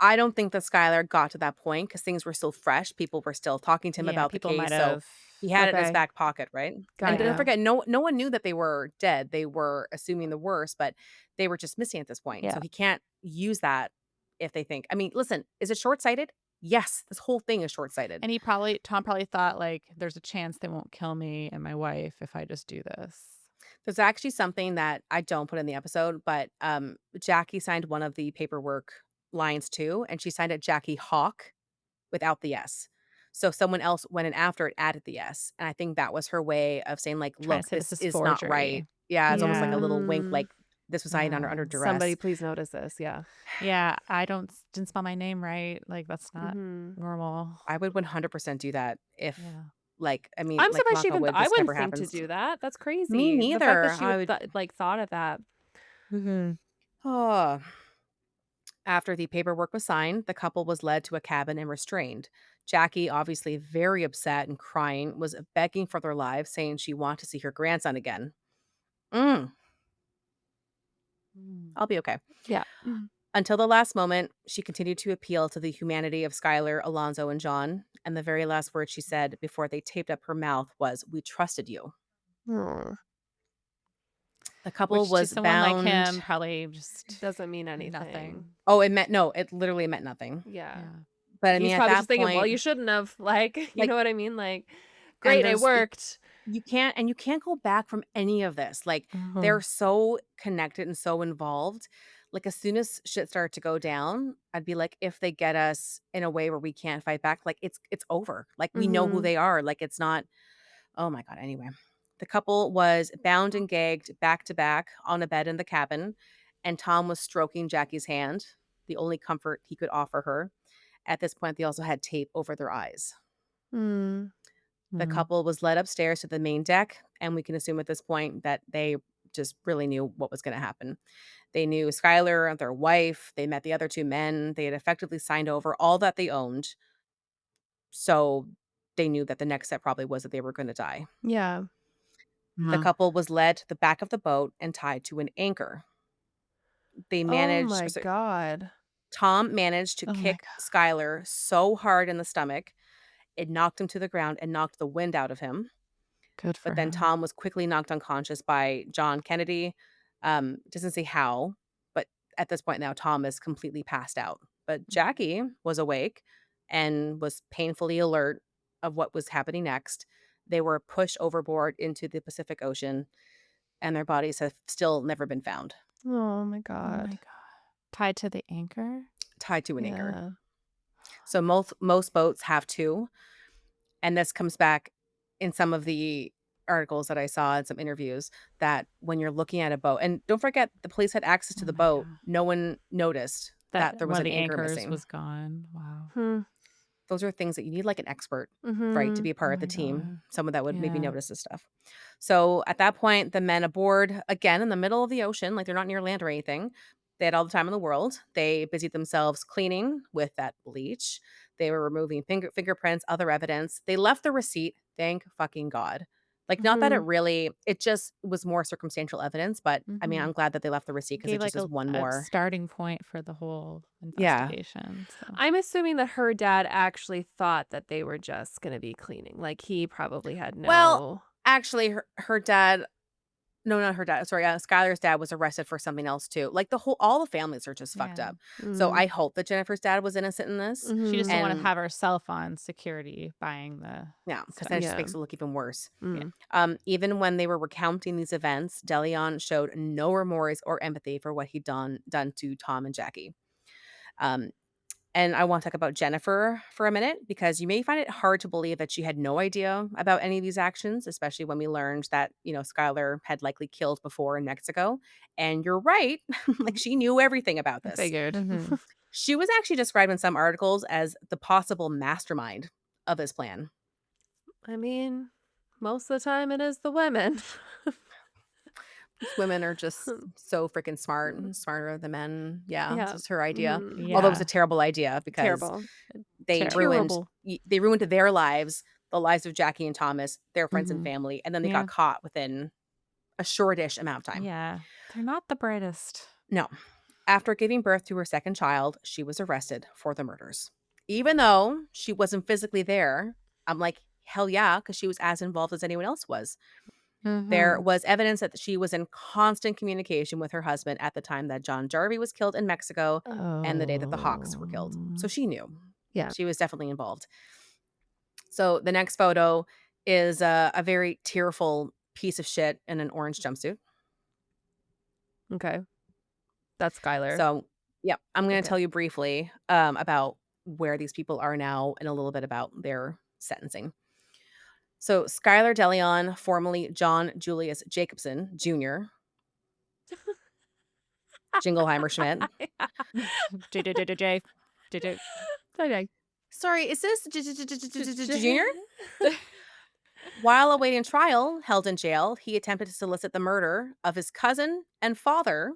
[SPEAKER 1] I don't think that Skylar got to that point because things were still fresh. People were still talking to him
[SPEAKER 2] Yeah,
[SPEAKER 1] about the
[SPEAKER 2] people might
[SPEAKER 1] case. So
[SPEAKER 2] have.
[SPEAKER 1] he had it in his
[SPEAKER 3] Okay.
[SPEAKER 1] back pocket, right? And
[SPEAKER 3] Got
[SPEAKER 1] don't
[SPEAKER 2] Yeah.
[SPEAKER 3] you.
[SPEAKER 1] forget, no one knew that they were dead. They were assuming the worst, but they were just missing at this point.
[SPEAKER 2] Yeah.
[SPEAKER 1] So he can't use that if they think. I mean, listen, is it short-sighted? Yes, this whole thing is short-sighted.
[SPEAKER 2] And Tom probably thought like there's a chance they won't kill me and my wife if I just do this.
[SPEAKER 1] There's actually something that I don't put in the episode, but Jackie signed one of the paperwork lines too, and she signed it Jackie Hawk without the S. So someone else went in after it, added the S. And I think that was her way of saying, like,
[SPEAKER 2] Trying to
[SPEAKER 1] look,
[SPEAKER 2] say this
[SPEAKER 1] this
[SPEAKER 2] is
[SPEAKER 1] is not right.
[SPEAKER 2] forgery.
[SPEAKER 1] Yeah, it's almost like a
[SPEAKER 2] Yeah.
[SPEAKER 1] little wink,
[SPEAKER 3] Mm,
[SPEAKER 1] like this was signed under
[SPEAKER 2] Yeah.
[SPEAKER 3] somebody
[SPEAKER 1] duress.
[SPEAKER 3] please notice this. Yeah.
[SPEAKER 2] Yeah, I didn't spell my name right. Like that's not
[SPEAKER 3] Mm-hmm.
[SPEAKER 2] normal.
[SPEAKER 1] I would 100% do that if
[SPEAKER 2] Yeah.
[SPEAKER 1] Like, I mean,
[SPEAKER 3] I'm
[SPEAKER 1] like,
[SPEAKER 3] surprised
[SPEAKER 1] knock
[SPEAKER 3] she
[SPEAKER 1] on
[SPEAKER 3] even
[SPEAKER 1] wood,
[SPEAKER 3] I
[SPEAKER 1] this
[SPEAKER 3] wouldn't
[SPEAKER 1] never
[SPEAKER 3] think to
[SPEAKER 1] happens.
[SPEAKER 3] do that. That's
[SPEAKER 1] Me
[SPEAKER 3] crazy. The fact that
[SPEAKER 1] neither.
[SPEAKER 3] she
[SPEAKER 1] I
[SPEAKER 3] would
[SPEAKER 1] would.
[SPEAKER 3] like thought of that.
[SPEAKER 2] Mhm.
[SPEAKER 1] Oh. After the paperwork was signed, the couple was led to a cabin and restrained. Jackie, obviously very upset and crying, was begging for their lives, saying she wanted to see her grandson again. Mm,
[SPEAKER 2] Mm.
[SPEAKER 1] I'll be okay.
[SPEAKER 3] Yeah.
[SPEAKER 1] Until the last moment, she continued to appeal to the humanity of Skylar, Alonzo, and John. And the very last word she said before they taped up her mouth was, "We trusted you."
[SPEAKER 3] Hmm.
[SPEAKER 1] The couple
[SPEAKER 2] Which to
[SPEAKER 1] was
[SPEAKER 2] someone like
[SPEAKER 1] bound.
[SPEAKER 2] him probably just
[SPEAKER 3] Doesn't mean anything.
[SPEAKER 2] nothing.
[SPEAKER 1] Oh, it meant no, it literally meant nothing.
[SPEAKER 3] Yeah.
[SPEAKER 2] Yeah.
[SPEAKER 1] But I mean,
[SPEAKER 3] He's
[SPEAKER 1] at
[SPEAKER 3] probably just
[SPEAKER 1] that
[SPEAKER 3] thinking, well,
[SPEAKER 1] point,
[SPEAKER 3] you shouldn't have. Like, you
[SPEAKER 1] like,
[SPEAKER 3] know what I mean? Like,
[SPEAKER 1] and
[SPEAKER 3] great, it
[SPEAKER 1] there's
[SPEAKER 3] worked.
[SPEAKER 1] you can't go back from any of this. Like, they're
[SPEAKER 2] Mhm.
[SPEAKER 1] so connected and so involved. Like, as soon as shit started to go down, I'd be like, if they get us in a way where we can't fight back, like, it's over. Like, we know who
[SPEAKER 3] Mm-hmm.
[SPEAKER 1] they are. Like, it's not. Oh my god. Anyway, the couple was bound and gagged back to back on a bed in the cabin, and Tom was stroking Jackie's hand, the only comfort he could offer her. At this point, they also had tape over their eyes.
[SPEAKER 3] Mm.
[SPEAKER 1] The
[SPEAKER 2] Mhm.
[SPEAKER 1] couple was led upstairs to the main deck, and we can assume at this point that they just really knew what was going to happen. They knew Skylar, their wife, they met the other two men, they had effectively signed over all that they owned. So they knew that the next step probably was that they were going to die.
[SPEAKER 3] Yeah.
[SPEAKER 1] The
[SPEAKER 2] Mhm.
[SPEAKER 1] couple was led to the back of the boat and tied to an anchor. They
[SPEAKER 3] Oh
[SPEAKER 1] managed,
[SPEAKER 3] my
[SPEAKER 1] so
[SPEAKER 3] God.
[SPEAKER 1] Tom managed to
[SPEAKER 2] Oh my
[SPEAKER 1] kick Skylar so hard in the stomach, it knocked him to the ground and knocked the wind out of him.
[SPEAKER 2] Good for
[SPEAKER 1] But then
[SPEAKER 2] him.
[SPEAKER 1] Tom was quickly knocked unconscious by John Kennedy. Doesn't say how, but at this point now, Tom is completely passed out. But Jackie was awake and was painfully alert of what was happening next. They were pushed overboard into the Pacific Ocean, and their bodies have still never been found,
[SPEAKER 3] Oh my
[SPEAKER 2] Oh my
[SPEAKER 3] God.
[SPEAKER 2] god. Tied to the anchor?
[SPEAKER 1] tied to an anchor.
[SPEAKER 3] Yeah.
[SPEAKER 1] So most boats have two, and this comes back in some of the articles that I saw in some interviews, that when you're looking at a boat, and don't forget the police had access to
[SPEAKER 2] Oh
[SPEAKER 1] the
[SPEAKER 2] my
[SPEAKER 1] boat,
[SPEAKER 2] god.
[SPEAKER 1] no one noticed that
[SPEAKER 2] That
[SPEAKER 1] there was
[SPEAKER 2] one of
[SPEAKER 1] an
[SPEAKER 2] the
[SPEAKER 1] anchor
[SPEAKER 2] anchors
[SPEAKER 1] missing.
[SPEAKER 2] was gone. Wow.
[SPEAKER 3] Hmm.
[SPEAKER 1] Those are things that you need, like an expert, right, to
[SPEAKER 3] Mm-hmm.
[SPEAKER 1] be a
[SPEAKER 2] Oh
[SPEAKER 1] part of the
[SPEAKER 2] my
[SPEAKER 1] team,
[SPEAKER 2] god.
[SPEAKER 1] someone that would maybe
[SPEAKER 2] Yeah.
[SPEAKER 1] notice this stuff. So at that point, the men aboard, again in the middle of the ocean, like they're not near land or anything. They had all the time in the world. They busied themselves cleaning with that bleach. They were removing fingerprints, other evidence. They left the receipt. Thank fucking God. Like, not that
[SPEAKER 3] Mm-hmm.
[SPEAKER 1] it just was more circumstantial evidence, but I mean,
[SPEAKER 2] Mhm.
[SPEAKER 1] I'm glad that they left the receipt because it
[SPEAKER 2] Gave
[SPEAKER 1] just
[SPEAKER 2] like
[SPEAKER 1] is one
[SPEAKER 2] a
[SPEAKER 1] more.
[SPEAKER 2] starting point for the whole
[SPEAKER 1] Yeah.
[SPEAKER 2] investigation. So
[SPEAKER 3] I'm assuming that her dad actually thought that they were just going to be cleaning. Like, he probably had
[SPEAKER 1] Well,
[SPEAKER 3] no.
[SPEAKER 1] actually, her dad. No, not her dad. Sorry, Skylar's dad was arrested for something else too. Like all the families are just fucked
[SPEAKER 2] yeah.
[SPEAKER 1] up. So
[SPEAKER 3] Mm.
[SPEAKER 1] I hope that Jennifer's dad was innocent in this.
[SPEAKER 2] She just
[SPEAKER 3] Mm-hmm.
[SPEAKER 2] didn't want to
[SPEAKER 1] And
[SPEAKER 2] have herself on security buying the
[SPEAKER 1] yeah, because that
[SPEAKER 2] stuff.
[SPEAKER 1] just
[SPEAKER 3] Yeah.
[SPEAKER 1] makes it look even worse.
[SPEAKER 2] Yeah.
[SPEAKER 3] Mm.
[SPEAKER 1] Even when they were recounting these events, DeLeon showed no remorse or empathy for what he'd done to Tom and Jackie. Um, And I want to talk about Jennifer for a minute because you may find it hard to believe that she had no idea about any of these actions, especially when we learned that, Skylar had likely killed before in Mexico. And you're right. Like, she knew everything about
[SPEAKER 3] I
[SPEAKER 1] this.
[SPEAKER 3] figured.
[SPEAKER 2] Mhm.
[SPEAKER 1] She was actually described in some articles as the possible mastermind of this plan.
[SPEAKER 3] I mean, most of the time it is the women.
[SPEAKER 1] Women are just so freaking smart and smarter than men. Yeah, this
[SPEAKER 3] Yeah.
[SPEAKER 1] is her idea.
[SPEAKER 3] Mm.
[SPEAKER 1] Although it was
[SPEAKER 2] Yeah.
[SPEAKER 1] a terrible idea because
[SPEAKER 3] Terrible.
[SPEAKER 2] Terrible.
[SPEAKER 1] they ruined their lives, the lives of Jackie and Thomas, their friends and
[SPEAKER 2] Mhm.
[SPEAKER 1] family, and then they got
[SPEAKER 2] Yeah.
[SPEAKER 1] caught within a shortish amount of time.
[SPEAKER 2] Yeah. They're not the brightest.
[SPEAKER 1] No. After giving birth to her second child, she was arrested for the murders. Even though she wasn't physically there, I'm like, hell yeah, because she was as involved as anyone else was. There
[SPEAKER 2] Mhm.
[SPEAKER 1] was evidence that she was in constant communication with her husband at the time that John Jarvie was killed in Mexico and the day that the Hawks were killed. So
[SPEAKER 2] Oh.
[SPEAKER 1] she knew.
[SPEAKER 3] Yeah.
[SPEAKER 1] She was definitely involved. So the next photo is a very tearful piece of shit in an orange jumpsuit.
[SPEAKER 3] Okay. That's Skylar.
[SPEAKER 1] So, yeah, I'm going to
[SPEAKER 3] Okay.
[SPEAKER 1] tell you briefly about where these people are now and a little bit about their sentencing. So, Skylar DeLeon, formerly John Julius Jacobson Jr., Jingleheimer Schmidt.
[SPEAKER 2] JJJJ. JJ.
[SPEAKER 3] Okay.
[SPEAKER 1] Sorry, is this Junior? While awaiting trial, held in jail, he attempted to solicit the murder of his cousin and father,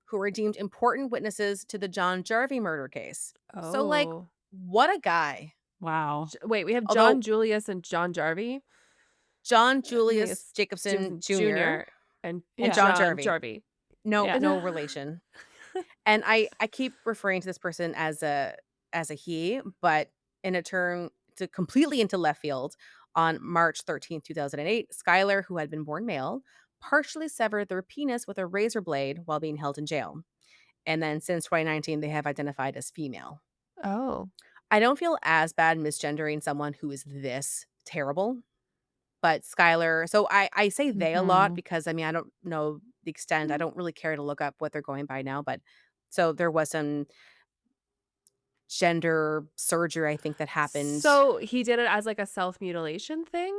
[SPEAKER 1] who were deemed important witnesses to the John Jarvie murder case. So, like,
[SPEAKER 3] Oh.
[SPEAKER 1] what a guy.
[SPEAKER 2] Wow.
[SPEAKER 3] Wait, we have John
[SPEAKER 1] Although
[SPEAKER 3] Julius and John Jarvie?
[SPEAKER 1] John
[SPEAKER 3] I think
[SPEAKER 1] Julius
[SPEAKER 3] it's
[SPEAKER 1] Jacobson
[SPEAKER 3] Jimson
[SPEAKER 1] Jr.
[SPEAKER 3] Jr. and
[SPEAKER 1] and
[SPEAKER 2] Yeah.
[SPEAKER 1] John
[SPEAKER 3] John
[SPEAKER 1] Jarvie.
[SPEAKER 3] Jarvie.
[SPEAKER 1] No,
[SPEAKER 3] Yeah.
[SPEAKER 1] no relation. And I keep referring to this person as a he, but in a turn to completely into left field, on March 13th, 2008, Skylar, who had been born male, partially severed their penis with a razor blade while being held in jail. And then since 2019, they have identified as female.
[SPEAKER 3] Oh.
[SPEAKER 1] I don't feel as bad misgendering someone who is this terrible, but Skylar, so I say they a lot
[SPEAKER 2] Mhm.
[SPEAKER 1] because, I mean, I don't know the extent. I don't really care to look up what they're going by now, but so there was some gender surgery, I think, that happened.
[SPEAKER 3] So he did it as like a self-mutilation thing?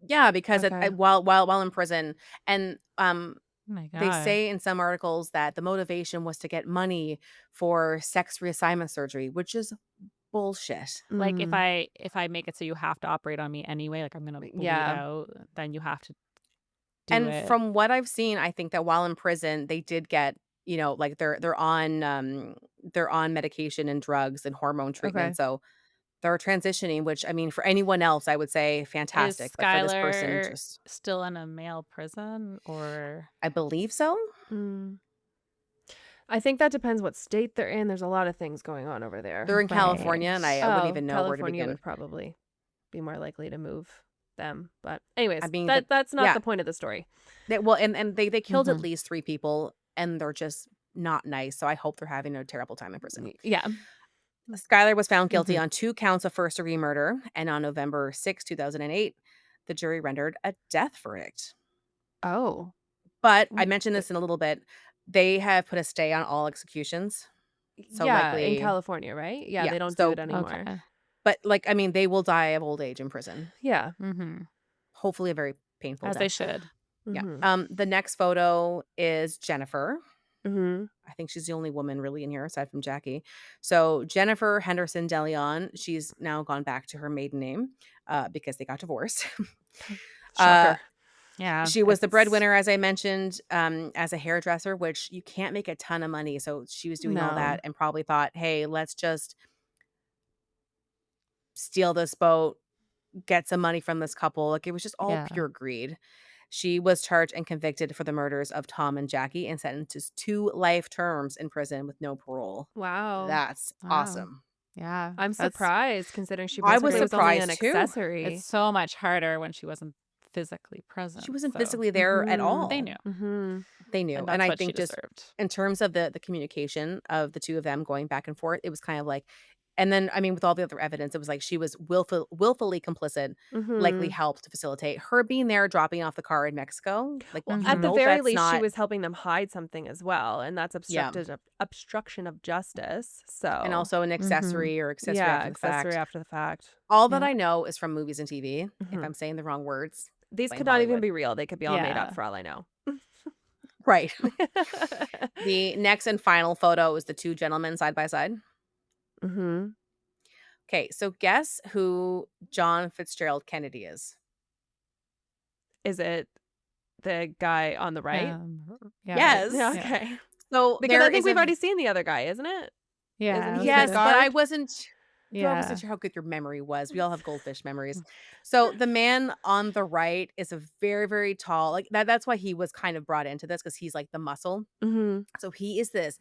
[SPEAKER 1] Yeah, because
[SPEAKER 3] Okay.
[SPEAKER 1] while in prison, and
[SPEAKER 2] Oh my
[SPEAKER 1] they
[SPEAKER 2] god.
[SPEAKER 1] say in some articles that the motivation was to get money for sex reassignment surgery, which is bullshit.
[SPEAKER 2] Like
[SPEAKER 3] Mm.
[SPEAKER 2] if I make it so you have to operate on me anyway, like I'm gonna bleed
[SPEAKER 3] Yeah.
[SPEAKER 2] out, then you have to do
[SPEAKER 1] And
[SPEAKER 2] it.
[SPEAKER 1] from what I've seen, I think that while in prison, they did get, like they're on medication and drugs and hormone treatment.
[SPEAKER 3] Okay.
[SPEAKER 1] So they're transitioning, which, I mean, for anyone else, I would say
[SPEAKER 2] Is
[SPEAKER 1] fantastic. But for this person,
[SPEAKER 2] Skylar
[SPEAKER 1] just,
[SPEAKER 2] still in a male prison or
[SPEAKER 1] I believe so.
[SPEAKER 3] Mm. I think that depends what state they're in. There's a lot of things going on over there.
[SPEAKER 1] They're in
[SPEAKER 2] right?
[SPEAKER 1] California, and I wouldn't
[SPEAKER 3] Oh,
[SPEAKER 1] even know where to
[SPEAKER 3] California
[SPEAKER 1] begin.
[SPEAKER 3] would probably be more likely to move them. But
[SPEAKER 1] I
[SPEAKER 3] anyways,
[SPEAKER 1] mean, the
[SPEAKER 3] that's not
[SPEAKER 1] yeah,
[SPEAKER 3] the point of the story.
[SPEAKER 1] they killed at
[SPEAKER 2] Mhm.
[SPEAKER 1] least 3 people, and they're just not nice, so I hope they're having a terrible time in prison.
[SPEAKER 3] Yeah.
[SPEAKER 1] Skylar was found guilty
[SPEAKER 3] Mhm.
[SPEAKER 1] on 2 counts of first-degree murder, and on November 6, 2008, the jury rendered a death verdict.
[SPEAKER 3] Oh.
[SPEAKER 1] But I
[SPEAKER 3] W-
[SPEAKER 1] mentioned
[SPEAKER 3] uh,
[SPEAKER 1] this in a little bit, they have put a stay on all executions, so
[SPEAKER 3] Yeah, in
[SPEAKER 1] likely,
[SPEAKER 3] California, right? Yeah,
[SPEAKER 1] yeah,
[SPEAKER 3] they don't do
[SPEAKER 1] so
[SPEAKER 3] it anymore.
[SPEAKER 2] Okay.
[SPEAKER 1] but, like, I mean, they will die of old age in prison,
[SPEAKER 3] Yeah.
[SPEAKER 2] Mhm.
[SPEAKER 1] hopefully a very painful
[SPEAKER 2] As they
[SPEAKER 1] death.
[SPEAKER 2] should.
[SPEAKER 1] Yeah,
[SPEAKER 3] Mhm.
[SPEAKER 1] the next photo is Jennifer.
[SPEAKER 3] Mhm.
[SPEAKER 1] I think she's the only woman really in here aside from Jackie. So Jennifer Henderson DeLeon, she's now gone back to her maiden name, because they got divorced. uh,
[SPEAKER 3] Shocker.
[SPEAKER 2] Yeah,
[SPEAKER 1] she was the
[SPEAKER 2] it's
[SPEAKER 1] breadwinner, as I mentioned, as a hairdresser, which you can't make a ton of money. So she was doing all that
[SPEAKER 3] No.
[SPEAKER 1] and probably thought, hey, let's just steal this boat, get some money from this couple. Like, it was just all
[SPEAKER 2] yeah.
[SPEAKER 1] pure greed. She was charged and convicted for the murders of Tom and Jackie and sentenced to 2 life terms in prison with no parole.
[SPEAKER 3] Wow.
[SPEAKER 1] That's
[SPEAKER 2] Wow.
[SPEAKER 1] awesome.
[SPEAKER 2] Yeah.
[SPEAKER 3] I'm surprised considering she
[SPEAKER 1] I was
[SPEAKER 3] basically was only an
[SPEAKER 1] surprised too.
[SPEAKER 3] accessory.
[SPEAKER 2] It's so much harder when she wasn't physically
[SPEAKER 1] She
[SPEAKER 2] present,
[SPEAKER 1] wasn't
[SPEAKER 2] so
[SPEAKER 1] physically there at
[SPEAKER 3] Mhm.
[SPEAKER 2] they
[SPEAKER 1] all.
[SPEAKER 2] knew,
[SPEAKER 3] Mhm.
[SPEAKER 1] They knew,
[SPEAKER 2] and
[SPEAKER 1] and
[SPEAKER 2] that's
[SPEAKER 1] I
[SPEAKER 2] what she
[SPEAKER 1] think just
[SPEAKER 2] deserved.
[SPEAKER 1] in terms of the communication of the 2 of them going back and forth, it was kind of like, and then, I mean, with all the other evidence, it was like she was willfully complicit, likely
[SPEAKER 3] Mhm.
[SPEAKER 1] helped to facilitate her being there, dropping off the car in Mexico. Like,
[SPEAKER 3] Well,
[SPEAKER 1] you
[SPEAKER 3] at the
[SPEAKER 2] Mhm.
[SPEAKER 1] know
[SPEAKER 3] very
[SPEAKER 1] that's
[SPEAKER 3] least, she
[SPEAKER 1] not.
[SPEAKER 3] was helping them hide something as well, and that's
[SPEAKER 1] Yeah,
[SPEAKER 3] obstruction of justice.
[SPEAKER 1] and
[SPEAKER 3] So,
[SPEAKER 1] also an
[SPEAKER 2] Mhm.
[SPEAKER 1] accessory
[SPEAKER 3] yeah,
[SPEAKER 1] after the
[SPEAKER 3] accessory
[SPEAKER 1] fact.
[SPEAKER 3] after the fact.
[SPEAKER 1] All that
[SPEAKER 2] Yep.
[SPEAKER 1] I know is from movies and TV. If
[SPEAKER 3] Mhm.
[SPEAKER 1] I'm saying the wrong words,
[SPEAKER 3] These
[SPEAKER 1] blame
[SPEAKER 3] could not even
[SPEAKER 1] Hollywood.
[SPEAKER 3] be real. They could be all made up
[SPEAKER 2] Yeah.
[SPEAKER 3] for all I know.
[SPEAKER 1] Right. The next and final photo is the 2 gentlemen side by side.
[SPEAKER 3] Mhm.
[SPEAKER 1] Okay, so guess who John Fitzgerald Kennedy is?
[SPEAKER 3] Is it the guy on the right?
[SPEAKER 2] Yeah, right.
[SPEAKER 3] Yeah,
[SPEAKER 1] Yes.
[SPEAKER 2] Yeah.
[SPEAKER 3] okay.
[SPEAKER 1] So
[SPEAKER 3] Because
[SPEAKER 1] there
[SPEAKER 3] I think
[SPEAKER 1] is a
[SPEAKER 3] we've already seen the other guy, isn't it? Isn't
[SPEAKER 2] Yeah, it
[SPEAKER 3] he
[SPEAKER 2] was
[SPEAKER 3] the
[SPEAKER 1] yes,
[SPEAKER 2] the
[SPEAKER 1] but I
[SPEAKER 3] guard?
[SPEAKER 1] wasn't
[SPEAKER 2] yeah.
[SPEAKER 1] sure how good your memory was. We all have goldfish memories. So the man on the right is a very, very tall, like that's why he was kind of brought into this because he's like the muscle.
[SPEAKER 3] Mhm.
[SPEAKER 1] So he is this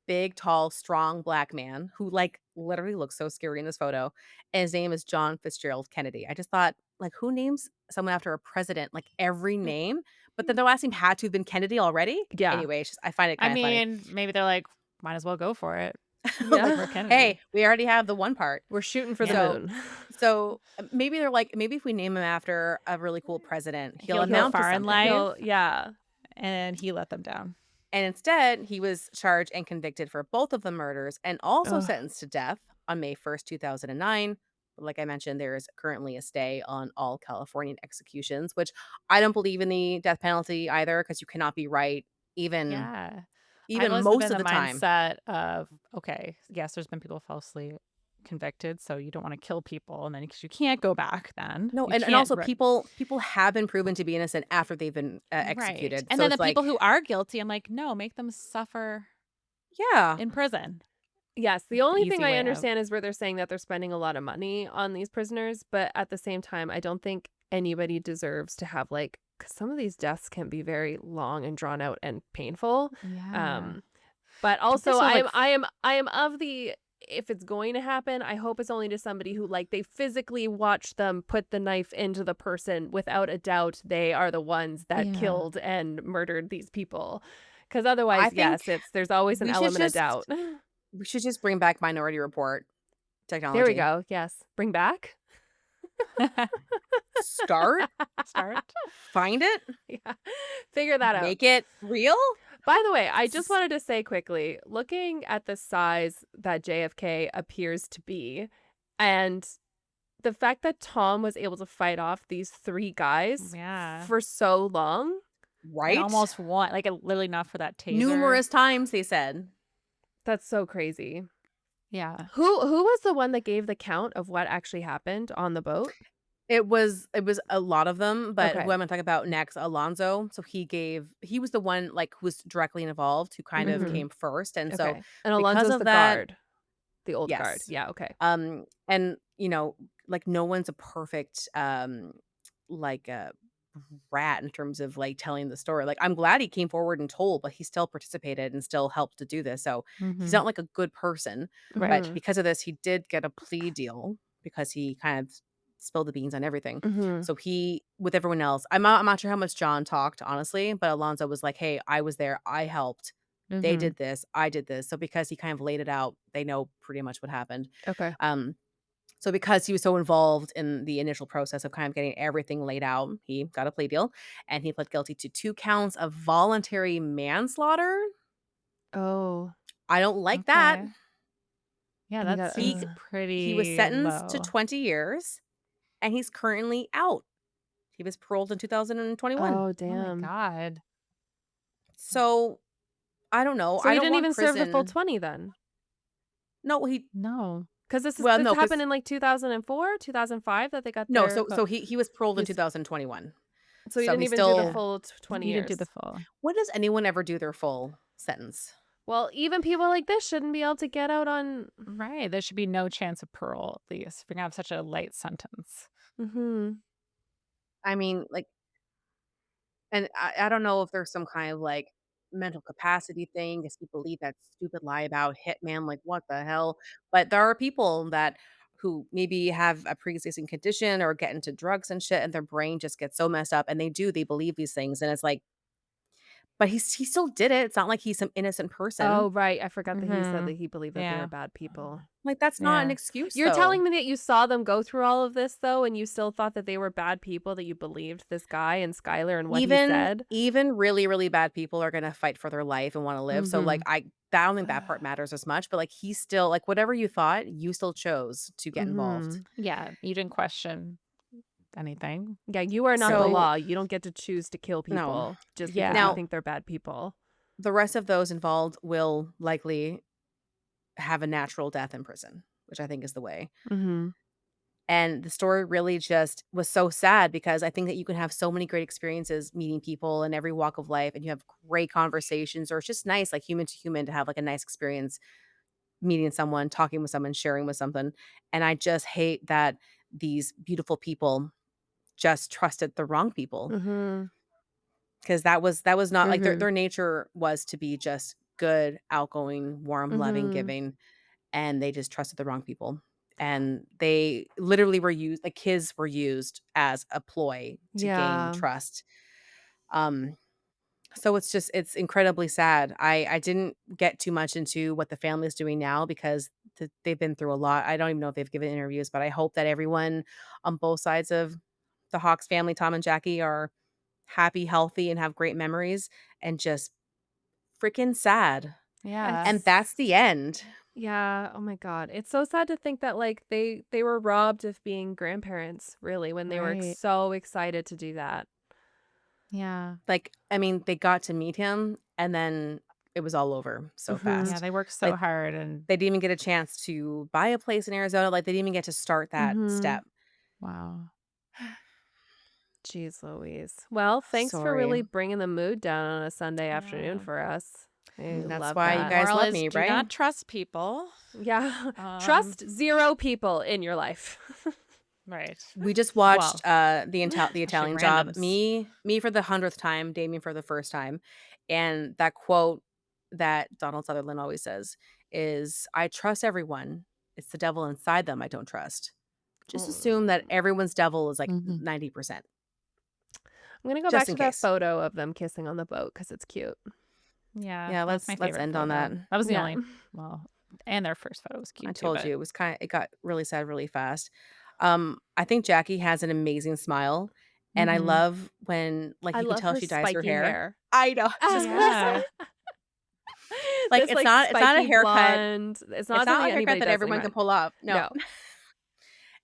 [SPEAKER 1] big, tall, strong black man who, like, literally looks so scary in this photo. And his name is John Fitzgerald Kennedy. I just thought, like, who names someone after a president? Like, every name, but then their last name had to have been Kennedy already.
[SPEAKER 3] Yeah.
[SPEAKER 1] Anyway, I find it
[SPEAKER 2] I
[SPEAKER 1] kind of funny.
[SPEAKER 2] mean, maybe they're like, might as well go for it.
[SPEAKER 1] Like,
[SPEAKER 2] We're
[SPEAKER 3] Yeah.
[SPEAKER 1] hey,
[SPEAKER 2] Kennedy.
[SPEAKER 1] we already have the one part.
[SPEAKER 3] We're shooting for the
[SPEAKER 2] Yeah.
[SPEAKER 1] So,
[SPEAKER 3] moon.
[SPEAKER 1] maybe they're like, maybe if we name him after a really cool president, he'll
[SPEAKER 2] He'll go
[SPEAKER 1] amount to
[SPEAKER 2] far in
[SPEAKER 1] something.
[SPEAKER 2] life,
[SPEAKER 3] Yeah.
[SPEAKER 2] and he let them down.
[SPEAKER 1] And instead, he was charged and convicted for both of the murders and also
[SPEAKER 3] Ugh.
[SPEAKER 1] sentenced to death on May 1st, 2009. But like I mentioned, there is currently a stay on all Californian executions, which I don't believe in the death penalty either because you cannot be right even
[SPEAKER 2] Yeah. I've
[SPEAKER 1] even
[SPEAKER 2] always been
[SPEAKER 1] most
[SPEAKER 2] in
[SPEAKER 1] of
[SPEAKER 2] the
[SPEAKER 1] the time.
[SPEAKER 2] mindset of, okay, yes, there's been people falsely convicted, so you don't want to kill people, and then because you can't go back then.
[SPEAKER 1] No,
[SPEAKER 2] You
[SPEAKER 1] and
[SPEAKER 2] can't
[SPEAKER 1] also people have been proven to be innocent after they've been,
[SPEAKER 2] right.
[SPEAKER 1] executed.
[SPEAKER 2] And
[SPEAKER 1] So
[SPEAKER 2] then the
[SPEAKER 1] it's like,
[SPEAKER 2] people who are guilty, I'm like, no, make them suffer
[SPEAKER 1] yeah.
[SPEAKER 2] in prison.
[SPEAKER 3] Yes, the
[SPEAKER 2] That's the
[SPEAKER 3] only thing
[SPEAKER 2] easy
[SPEAKER 3] I
[SPEAKER 2] way out.
[SPEAKER 3] understand is where they're saying that they're spending a lot of money on these prisoners, but at the same time, I don't think anybody deserves to have like, because some of these deaths can be very long and drawn out and painful.
[SPEAKER 2] Yeah.
[SPEAKER 3] But
[SPEAKER 2] Don't they
[SPEAKER 3] also,
[SPEAKER 2] still have, like,
[SPEAKER 3] I am of the, if it's going to happen, I hope it's only to somebody who like they physically watch them put the knife into the person. Without a doubt, they are the ones that
[SPEAKER 2] yeah.
[SPEAKER 3] killed and murdered these people. Because otherwise,
[SPEAKER 1] I think
[SPEAKER 3] yes, there's always an
[SPEAKER 1] we should
[SPEAKER 3] element of
[SPEAKER 1] just
[SPEAKER 3] doubt.
[SPEAKER 1] bring back Minority Report
[SPEAKER 3] There we
[SPEAKER 1] technology.
[SPEAKER 3] go. Yes, bring back.
[SPEAKER 1] Start,
[SPEAKER 2] Start.
[SPEAKER 1] find it,
[SPEAKER 3] Yeah, figure that out.
[SPEAKER 1] make it real.
[SPEAKER 3] By the way, I just wanted to say quickly, looking at the size that JFK appears to be, and the fact that Tom was able to fight off these 3 guys
[SPEAKER 2] Yeah.
[SPEAKER 3] for so long.
[SPEAKER 1] Right?
[SPEAKER 2] And almost won, like, literally enough for that taser.
[SPEAKER 1] Numerous times, they said.
[SPEAKER 3] That's so crazy.
[SPEAKER 2] Yeah.
[SPEAKER 3] Who was the one that gave the count of what actually happened on the boat?
[SPEAKER 1] It was a lot of them, but
[SPEAKER 3] Okay.
[SPEAKER 1] who I'm gonna talk about next, Alonzo. So he was the one, like, who was directly involved, who kind of
[SPEAKER 3] Mhm.
[SPEAKER 1] came first, and so
[SPEAKER 3] Okay. And
[SPEAKER 1] because
[SPEAKER 3] Alonzo's
[SPEAKER 1] of
[SPEAKER 3] the
[SPEAKER 1] that,
[SPEAKER 3] guard. The old guard.
[SPEAKER 1] yes.
[SPEAKER 3] Yeah, okay.
[SPEAKER 1] And, like, no one's a perfect, like, rat in terms of, like, telling the story. Like, I'm glad he came forward and told, but he still participated and still helped to do this, so he's not, like, a good person,
[SPEAKER 2] Right.
[SPEAKER 1] but
[SPEAKER 3] Mhm.
[SPEAKER 1] because of this, he did get a plea deal because he kind of spilled the beans on everything.
[SPEAKER 3] Mhm.
[SPEAKER 1] So he with everyone else I'm not sure how much John talked, honestly, but Alonzo was like, "Hey, I was there, I helped. They
[SPEAKER 3] Mhm.
[SPEAKER 1] did this, I did this." So because he kind of laid it out, they know pretty much what happened.
[SPEAKER 3] Okay.
[SPEAKER 1] Um so because he was so involved in the initial process of kind of getting everything laid out, he got a plea deal and he pled guilty to 2 counts of voluntary manslaughter.
[SPEAKER 3] Oh.
[SPEAKER 1] I don't like that.
[SPEAKER 2] Okay. Yeah,
[SPEAKER 3] And he
[SPEAKER 2] that
[SPEAKER 3] got
[SPEAKER 1] He
[SPEAKER 2] seems
[SPEAKER 1] he was
[SPEAKER 2] pretty
[SPEAKER 1] sentenced to
[SPEAKER 2] low.
[SPEAKER 1] 20 years and he's currently out. He was paroled in 2021.
[SPEAKER 3] Oh,
[SPEAKER 2] Oh my
[SPEAKER 3] damn.
[SPEAKER 2] God.
[SPEAKER 1] So, I don't know.
[SPEAKER 3] So
[SPEAKER 1] I
[SPEAKER 3] he
[SPEAKER 1] don't
[SPEAKER 3] didn't
[SPEAKER 1] want
[SPEAKER 3] even serve the full
[SPEAKER 1] prison.
[SPEAKER 3] 20 then?
[SPEAKER 1] No, he
[SPEAKER 2] No.
[SPEAKER 3] Because
[SPEAKER 1] well,
[SPEAKER 3] this
[SPEAKER 1] no,
[SPEAKER 3] happened
[SPEAKER 1] because
[SPEAKER 3] in like 2004, 2005 that they got
[SPEAKER 1] no,
[SPEAKER 3] their.
[SPEAKER 1] so he was paroled in
[SPEAKER 3] He's
[SPEAKER 1] 2021.
[SPEAKER 3] so he
[SPEAKER 1] So
[SPEAKER 3] didn't
[SPEAKER 1] he's
[SPEAKER 3] even do the
[SPEAKER 2] Yeah.
[SPEAKER 1] still
[SPEAKER 3] full 20
[SPEAKER 2] You didn't do the
[SPEAKER 3] years.
[SPEAKER 2] full.
[SPEAKER 1] when does anyone ever do their full sentence?
[SPEAKER 3] Well, even people like this shouldn't be able to get out on.
[SPEAKER 2] Right. There should be no chance of parole, at least, if you're going to have such a light sentence.
[SPEAKER 3] Mhm.
[SPEAKER 1] I mean, like, and I don't know if there's some kind of, like, mental capacity thing. Does he believe that stupid lie about hitman? Like, what the hell? But there are people that who maybe have a pre-existing condition or get into drugs and shit, and their brain just gets so messed up, and they believe these things, and it's like, but he still did it. It's not like he's some innocent person.
[SPEAKER 3] Oh, right. I forgot that he said that
[SPEAKER 2] Mhm.
[SPEAKER 3] he believed that they were
[SPEAKER 2] Yeah.
[SPEAKER 3] bad people.
[SPEAKER 1] Like, that's not an
[SPEAKER 2] Yeah.
[SPEAKER 1] excuse,
[SPEAKER 3] You're telling
[SPEAKER 1] though.
[SPEAKER 3] me that you saw them go through all of this though, and you still thought that they were bad people, that you believed this guy and Skylar and what he
[SPEAKER 1] Even
[SPEAKER 3] said?
[SPEAKER 1] even really, really bad people are gonna fight for their life and wanna live, so, like,
[SPEAKER 3] Mhm.
[SPEAKER 1] I don't think that part matters as much, but, like, he's still like, whatever you thought, you still chose to get involved.
[SPEAKER 3] Mhm.
[SPEAKER 2] Yeah. You didn't question anything.
[SPEAKER 3] Yeah, you are not the
[SPEAKER 2] Really.
[SPEAKER 1] So
[SPEAKER 3] law. You don't get to choose to kill
[SPEAKER 1] no.
[SPEAKER 3] people just because you
[SPEAKER 2] Yeah.
[SPEAKER 1] Now,
[SPEAKER 3] think they're bad people.
[SPEAKER 1] the rest of those involved will likely have a natural death in prison, which I think is the way.
[SPEAKER 3] Mhm.
[SPEAKER 1] And the story really just was so sad because I think that you can have so many great experiences meeting people in every walk of life and you have great conversations, or it's just nice, like human to human, to have like a nice experience meeting someone, talking with someone, sharing with something. And I just hate that these beautiful people just trusted the wrong people
[SPEAKER 3] Mhm.
[SPEAKER 1] because that was not like
[SPEAKER 3] Mhm.
[SPEAKER 1] their nature was to be just good, outgoing, warm, loving,
[SPEAKER 3] Mhm.
[SPEAKER 1] giving, and they just trusted the wrong people. And they literally were used like kids were used as a ploy to gain
[SPEAKER 3] Yeah.
[SPEAKER 1] trust. Um so it's incredibly sad. I didn't get too much into what the family is doing now because they've been through a lot. I don't even know if they've given interviews, but I hope that everyone on both sides of the Hawks family, Tom and Jackie, are happy, healthy, and have great memories and just freaking sad. And
[SPEAKER 2] Yeah.
[SPEAKER 1] that's the end.
[SPEAKER 3] Yeah, oh my God. It's so sad to think that like they were robbed of being grandparents, really, when they were
[SPEAKER 2] Right.
[SPEAKER 3] so excited to do that.
[SPEAKER 2] Yeah.
[SPEAKER 1] Like, I mean, they got to meet him and then it was all over so fast.
[SPEAKER 2] Yeah, they worked so hard, and
[SPEAKER 1] they didn't even get a chance to buy a place in Arizona. Like, they didn't even get to start that step.
[SPEAKER 2] Wow.
[SPEAKER 3] Jeez Louise. Well, thanks for really bringing the mood down on a Sunday afternoon for us.
[SPEAKER 1] That's why you guys love me, right?
[SPEAKER 2] Do not trust people.
[SPEAKER 3] Yeah. Trust 0 people in your life.
[SPEAKER 2] Right.
[SPEAKER 1] We just watched the Italian Job. Me for the 100th time, Damien for the first time. And that quote that Donald Sutherland always says is, I trust everyone. It's the devil inside them I don't trust. Just assume that everyone's devil is like 90%.
[SPEAKER 3] I'm going to go back to that photo of them kissing on the boat because it's cute.
[SPEAKER 1] Yeah, let's end on that.
[SPEAKER 2] That was the only, and their first photo was cute.
[SPEAKER 1] I told you, it got really sad really fast. I think Jackie has an amazing smile, and I love when you can tell she dyes her hair. I know. Like, it's not a haircut.
[SPEAKER 3] It's not a haircut that
[SPEAKER 1] everyone can pull off. No.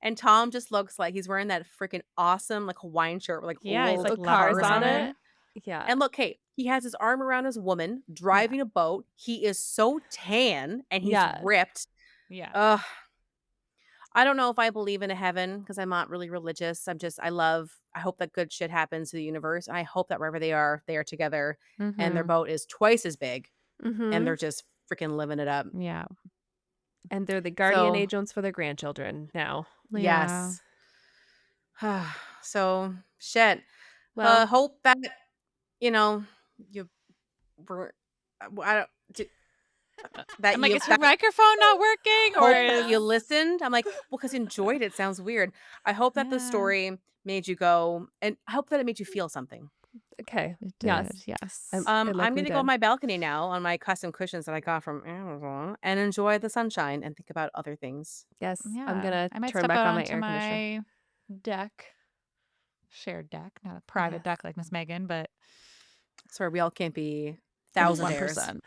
[SPEAKER 1] And Tom just looks like he's wearing that freaking awesome Hawaiian shirt with little
[SPEAKER 3] cars on it. Yeah.
[SPEAKER 1] And look, Kate, he has his arm around his woman driving a boat. He is so tan and he's ripped.
[SPEAKER 2] Yeah.
[SPEAKER 1] I don't know if I believe in a heaven because I'm not really religious. I hope that good shit happens to the universe. I hope that wherever they are together and their boat is twice as big and they're just freaking living it up.
[SPEAKER 2] Yeah.
[SPEAKER 3] And they're the guardian angels for their grandchildren now.
[SPEAKER 1] Yes. So, shit. Well, hope that, you were, I don't, that
[SPEAKER 2] I'm like, is her microphone not working? Or
[SPEAKER 1] you listened? I'm like, well, because you enjoyed it. Sounds weird. I hope that the story made you go, and I hope that it made you feel something.
[SPEAKER 3] Okay.
[SPEAKER 2] It did. Yes.
[SPEAKER 1] I'm going to go on my balcony now on my custom cushions that I got from Amazon and enjoy the sunshine and think about other things.
[SPEAKER 3] Yes.
[SPEAKER 2] Yeah.
[SPEAKER 3] I'm going to turn
[SPEAKER 2] step
[SPEAKER 3] back
[SPEAKER 2] out
[SPEAKER 3] on my
[SPEAKER 2] onto
[SPEAKER 3] air conditioner.
[SPEAKER 2] deck. Shared deck, not a private deck like Miss Megan, but
[SPEAKER 1] sorry, we all can't be 1,000%.
[SPEAKER 3] 1,000.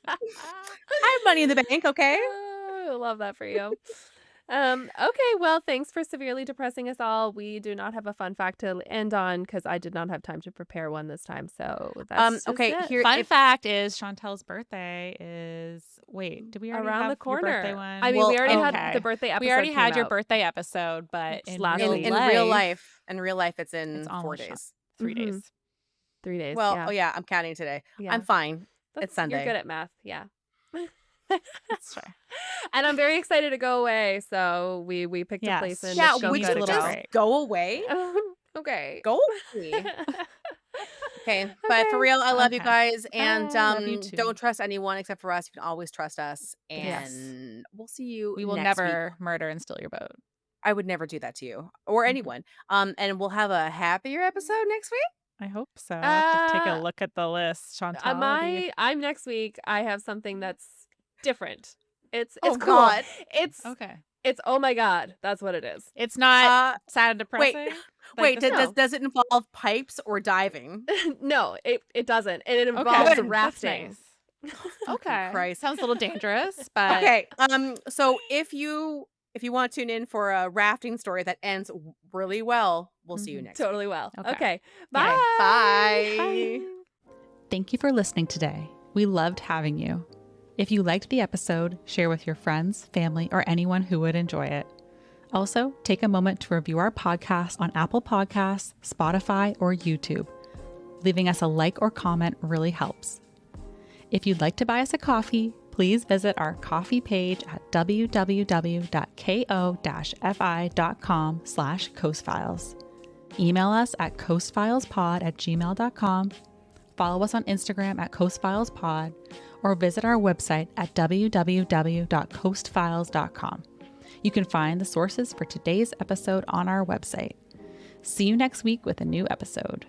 [SPEAKER 1] I have money in the bank, okay?
[SPEAKER 3] I love that for you. Okay, well, thanks for severely depressing us all. We do not have a fun fact to end on because I did not have time to prepare one this time. So that's
[SPEAKER 1] okay.
[SPEAKER 3] it.
[SPEAKER 2] Fun fact is Chantel's birthday is did we already
[SPEAKER 3] around
[SPEAKER 2] have
[SPEAKER 3] the corner?
[SPEAKER 2] Your birthday one?
[SPEAKER 3] I mean, we already had the birthday episode.
[SPEAKER 2] We already had your birthday episode, but in
[SPEAKER 1] real life, it's in 4 days.
[SPEAKER 2] 3 days.
[SPEAKER 3] 3 days.
[SPEAKER 1] Well, I'm counting today. Yeah. I'm fine. It's Sunday.
[SPEAKER 3] You're good at math. Yeah.
[SPEAKER 2] That's true.
[SPEAKER 3] And I'm very excited to go away. So we picked a place in.
[SPEAKER 1] Yeah, would you just go away?
[SPEAKER 3] Okay.
[SPEAKER 1] Go away. Okay, but for real, I love you guys, and don't trust anyone except for us. You can always trust us, and we'll see you.
[SPEAKER 2] We will never murder and steal your boat.
[SPEAKER 1] I would never do that to you or anyone. And we'll have a happier episode next week.
[SPEAKER 2] I hope so. I'll have to take a look at the list, Chantel.
[SPEAKER 3] I'm next week. I have something that's different. It's
[SPEAKER 1] cool.
[SPEAKER 3] God. It's
[SPEAKER 2] okay.
[SPEAKER 3] It's oh my God. That's what it is.
[SPEAKER 2] It's not sad and depressing.
[SPEAKER 1] Wait, does it involve pipes or diving?
[SPEAKER 3] No, it doesn't. It involves rafting.
[SPEAKER 2] Nice. Okay. Christ. Sounds a little dangerous, but
[SPEAKER 1] okay. So if you want to tune in for a rafting story that ends really well, we'll see you next week.
[SPEAKER 3] Totally well. Okay. Bye.
[SPEAKER 1] Okay. Bye.
[SPEAKER 2] Bye. Thank you for listening today. We loved having you. If you liked the episode, share with your friends, family, or anyone who would enjoy it. Also, take a moment to review our podcast on Apple Podcasts, Spotify, or YouTube. Leaving us a like or comment really helps. If you'd like to buy us a coffee, please visit our coffee page at www.ko-fi.com/coastfiles. Email us at coastfilespod@gmail.com. Follow us on Instagram at coastfilespod, or visit our website at www.coastfiles.com. You can find the sources for today's episode on our website. See you next week with a new episode.